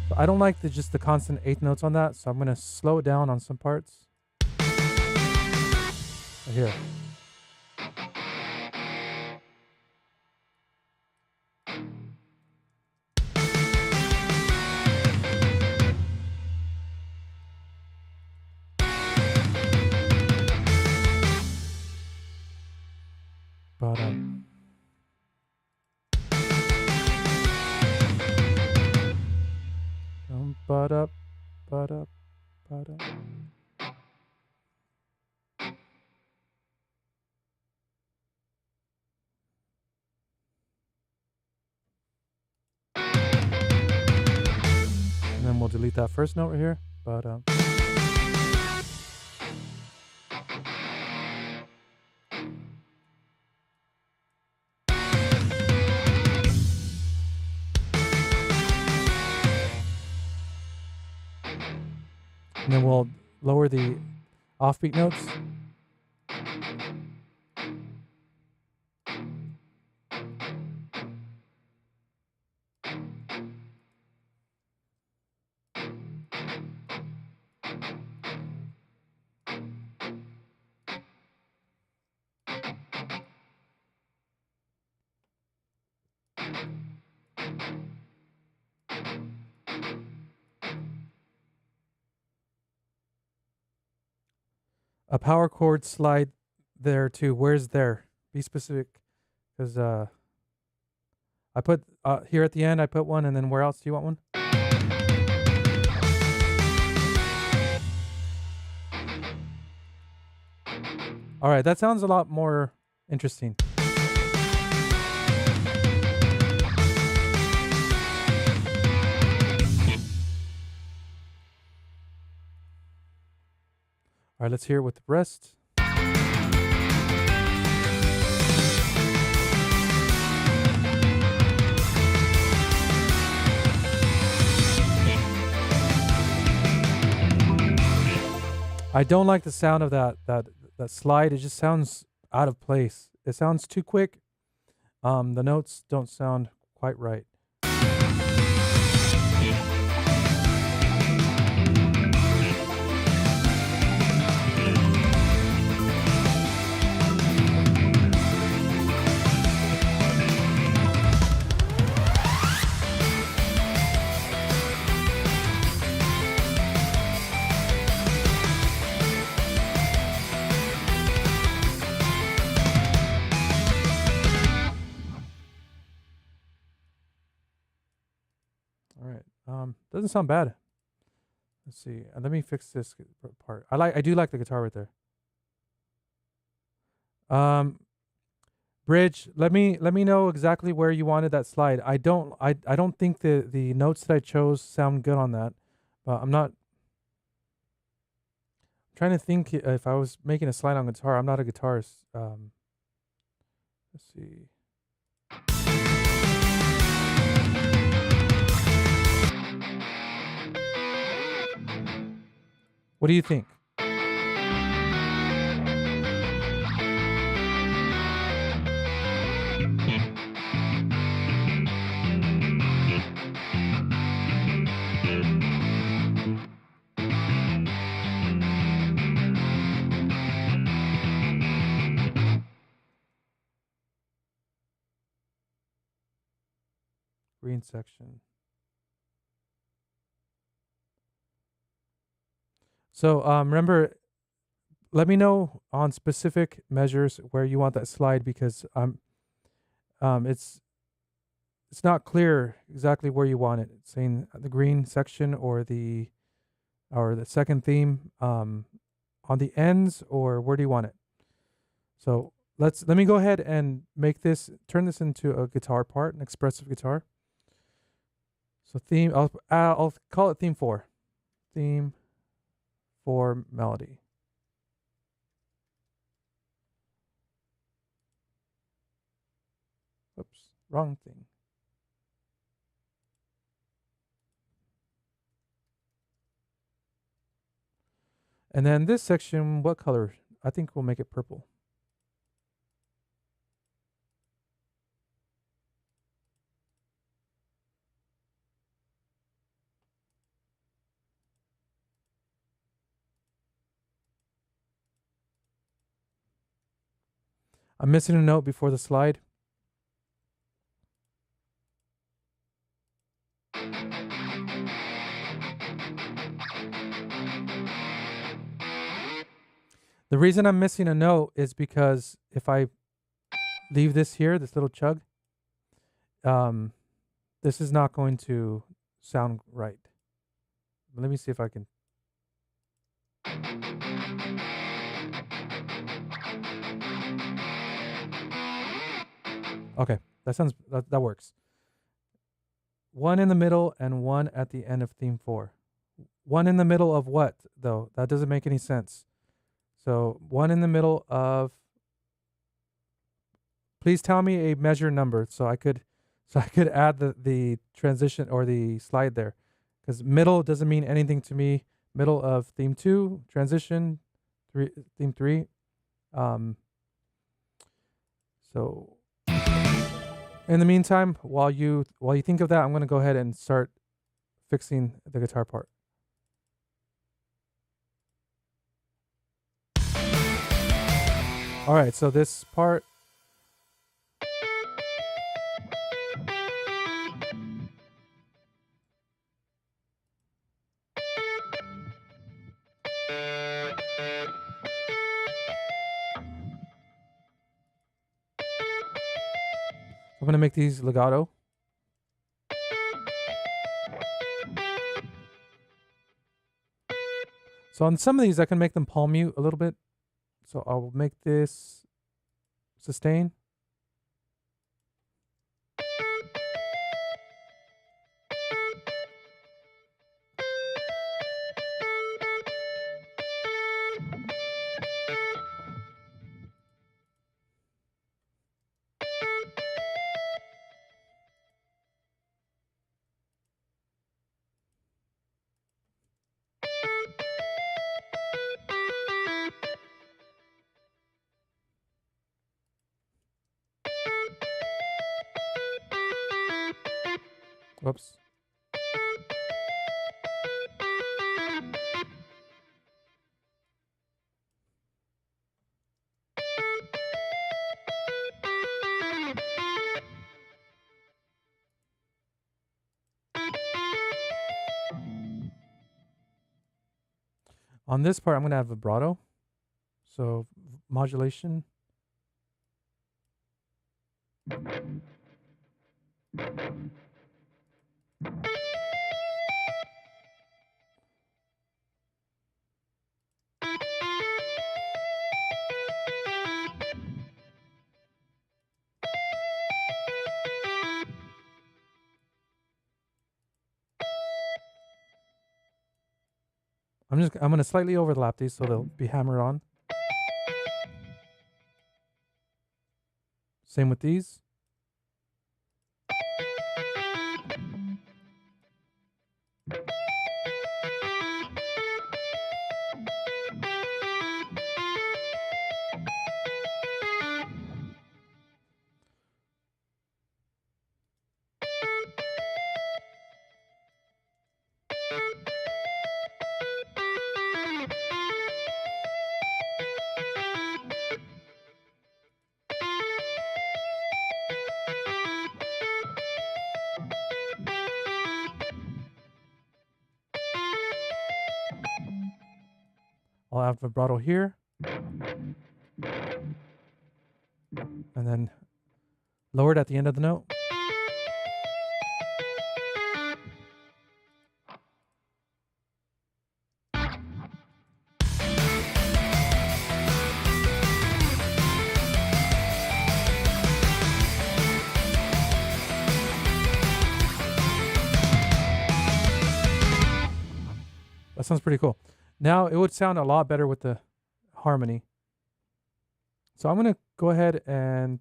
So I don't like just the constant eighth notes on that, so I'm going to slow it down on some parts. Right here. Ba-dum. Ba-da, ba-da, ba-da. And then we'll delete that first note right here. Ba-dum. And then we'll lower the offbeat notes. A power chord slide there too. Where's there? Be specific, because I put here at the end. I put one, and then where else do you want one? All right, that sounds a lot more interesting. All right, let's hear it with the rest. I don't like the sound of that slide. It just sounds out of place. It sounds too quick. The notes don't sound quite right. Doesn't sound bad. Let's see. Let me fix this part. I do like the guitar right there. Bridge, let me know exactly where you wanted that slide. I don't think the notes that I chose sound good on that. But I'm trying to think if I was making a slide on guitar. I'm not a guitarist. Let's see. What do you think? Green section. So remember, let me know on specific measures where you want that slide, because it's not clear exactly where you want it. It's saying the green section or the second theme on the ends, or where do you want it? So let me go ahead and turn this into a guitar part, an expressive guitar. So theme, I'll call it theme 4. Theme 4 melody. Oops, wrong thing. And then this section, what color? I think we'll make it purple. I'm missing a note before the slide. The reason I'm missing a note is because if I leave this here, this little chug, this is not going to sound right. Let me see if I can. Okay, that works. One in the middle and one at the end of theme 4. One in the middle of what, though? That doesn't make any sense. So one in the middle of. Please tell me a measure number so I could add the transition or the slide there, because middle doesn't mean anything to me. Middle of theme 2, transition, theme 3. So in the meantime, while you think of that, I'm going to go ahead and start fixing the guitar part. All right, so this part. I'm going to make these legato. So on some of these, I can make them palm mute a little bit. So I'll make this sustain. Whoops. On this part, I'm going to have vibrato. So modulation. I'm going to slightly overlap these so they'll be hammered on. Same with these. I'll have vibrato here. And then lower it at the end of the note. That sounds pretty cool. Now it would sound a lot better with the harmony. So I'm going to go ahead and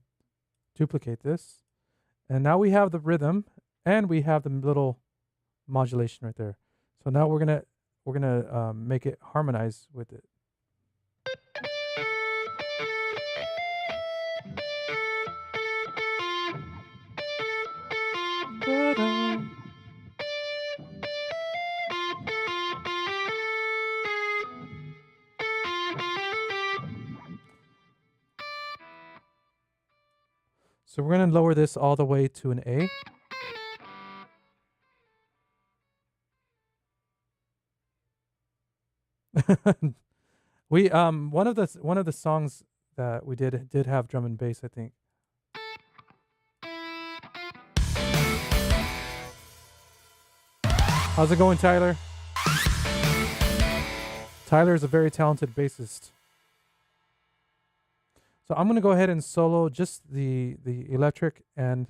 duplicate this. And now we have the rhythm and we have the little modulation right there. So now we're gonna make it harmonize with it. Ta-da. So we're going to lower this all the way to an A. We one of the songs that we did have drum and bass, I think. How's it going, Tyler? Tyler is a very talented bassist. So I'm going to go ahead and solo just the electric and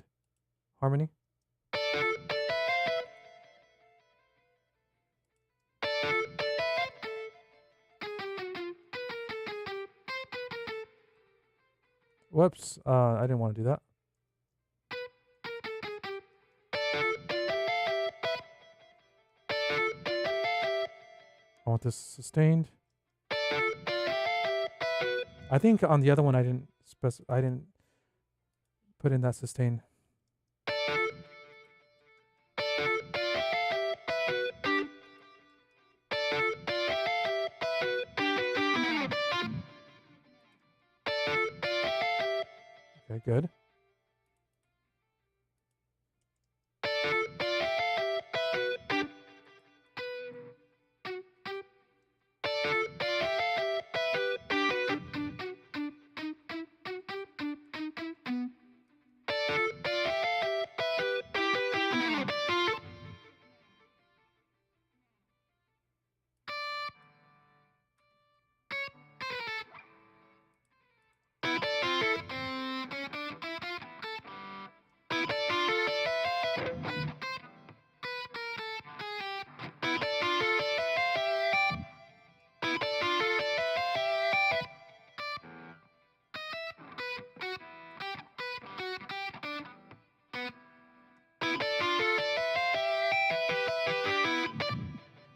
harmony. Whoops, I didn't want to do that. I want this sustained. I think on the other one I didn't put in that sustain. Okay, good.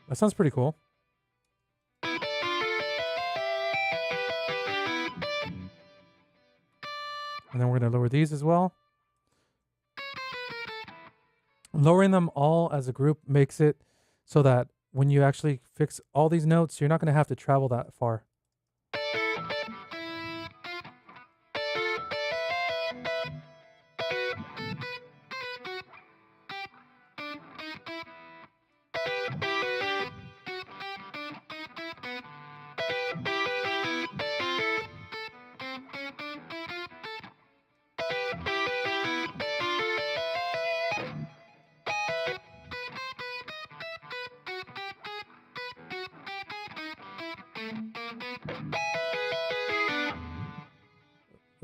That sounds pretty cool. And then we're going to lower these as well. Lowering them all as a group makes it so that when you actually fix all these notes, you're not going to have to travel that far.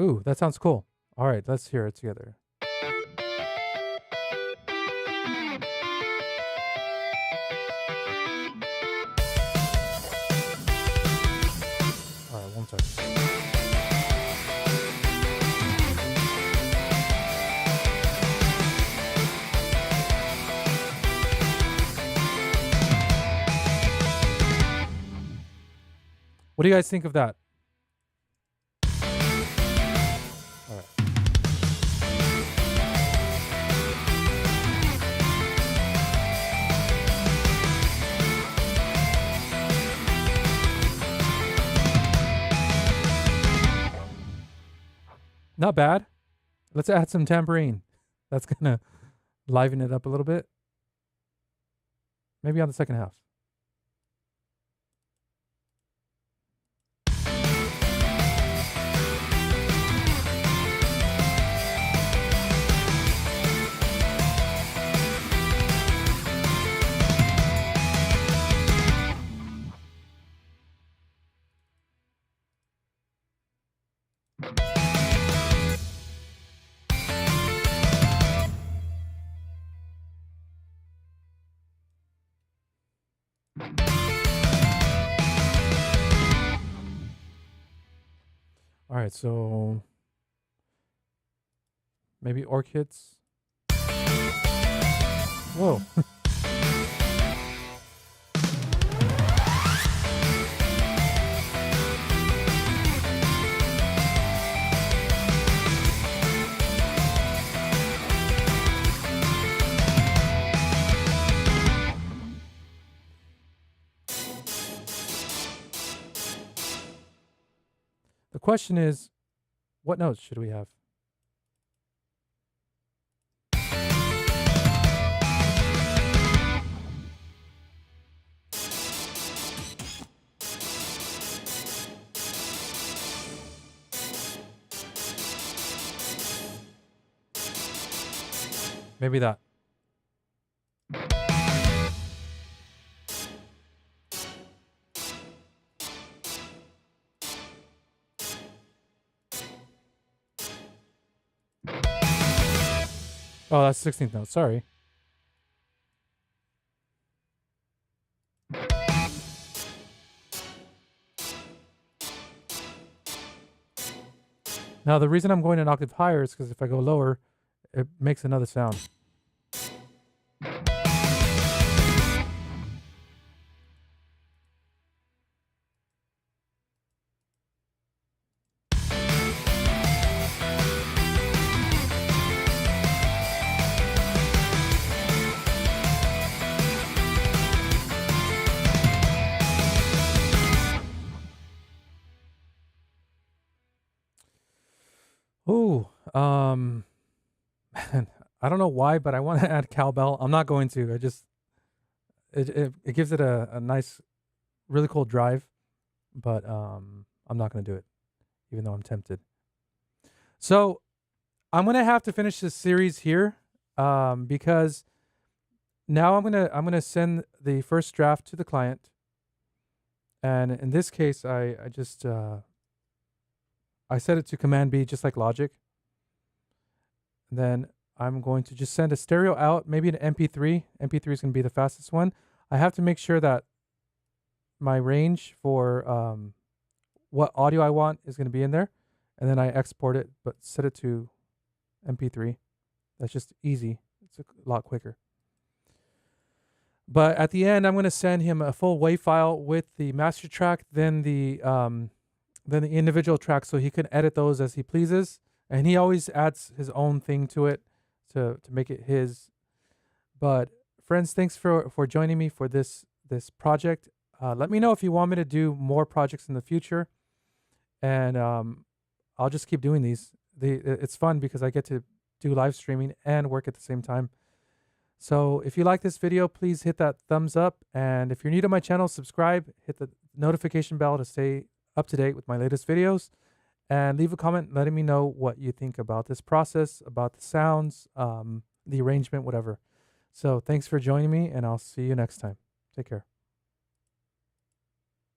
Ooh, that sounds cool. All right, let's hear it together. All right, one time. What do you guys think of that? Not bad. Let's add some tambourine. That's going to liven it up a little bit. Maybe on the second half. All right, so maybe orchids. Whoa. The question is, what notes should we have? Maybe that. Oh, that's 16th note. Sorry. Now, the reason I'm going an octave higher is because if I go lower, it makes another sound. Ooh, man, I don't know why, but I want to add cowbell. I'm not going to. I just it gives it a nice, really cool drive, but I'm not going to do it, even though I'm tempted. So I'm gonna have to finish this series here, because now I'm gonna send the first draft to the client, and in this case, I just I set it to Command B, just like Logic. Then I'm going to just send a stereo out, maybe an MP3. MP3 is going to be the fastest one. I have to make sure that my range for what audio I want is going to be in there. And then I export it, but set it to MP3. That's just easy. It's a lot quicker. But at the end, I'm going to send him a full WAV file with the master track, then the individual tracks, so he can edit those as he pleases. And he always adds his own thing to it to make it his. But friends, thanks for joining me for this project. Let me know if you want me to do more projects in the future, and I'll just keep doing these. It's fun because I get to do live streaming and work at the same time. So if you like this video, please hit that thumbs up. And if you're new to my channel, subscribe, hit the notification bell to stay up to date with my latest videos, and leave a comment letting me know what you think about this process, about the sounds, the arrangement, whatever. So thanks for joining me, and I'll see you next time. Take care.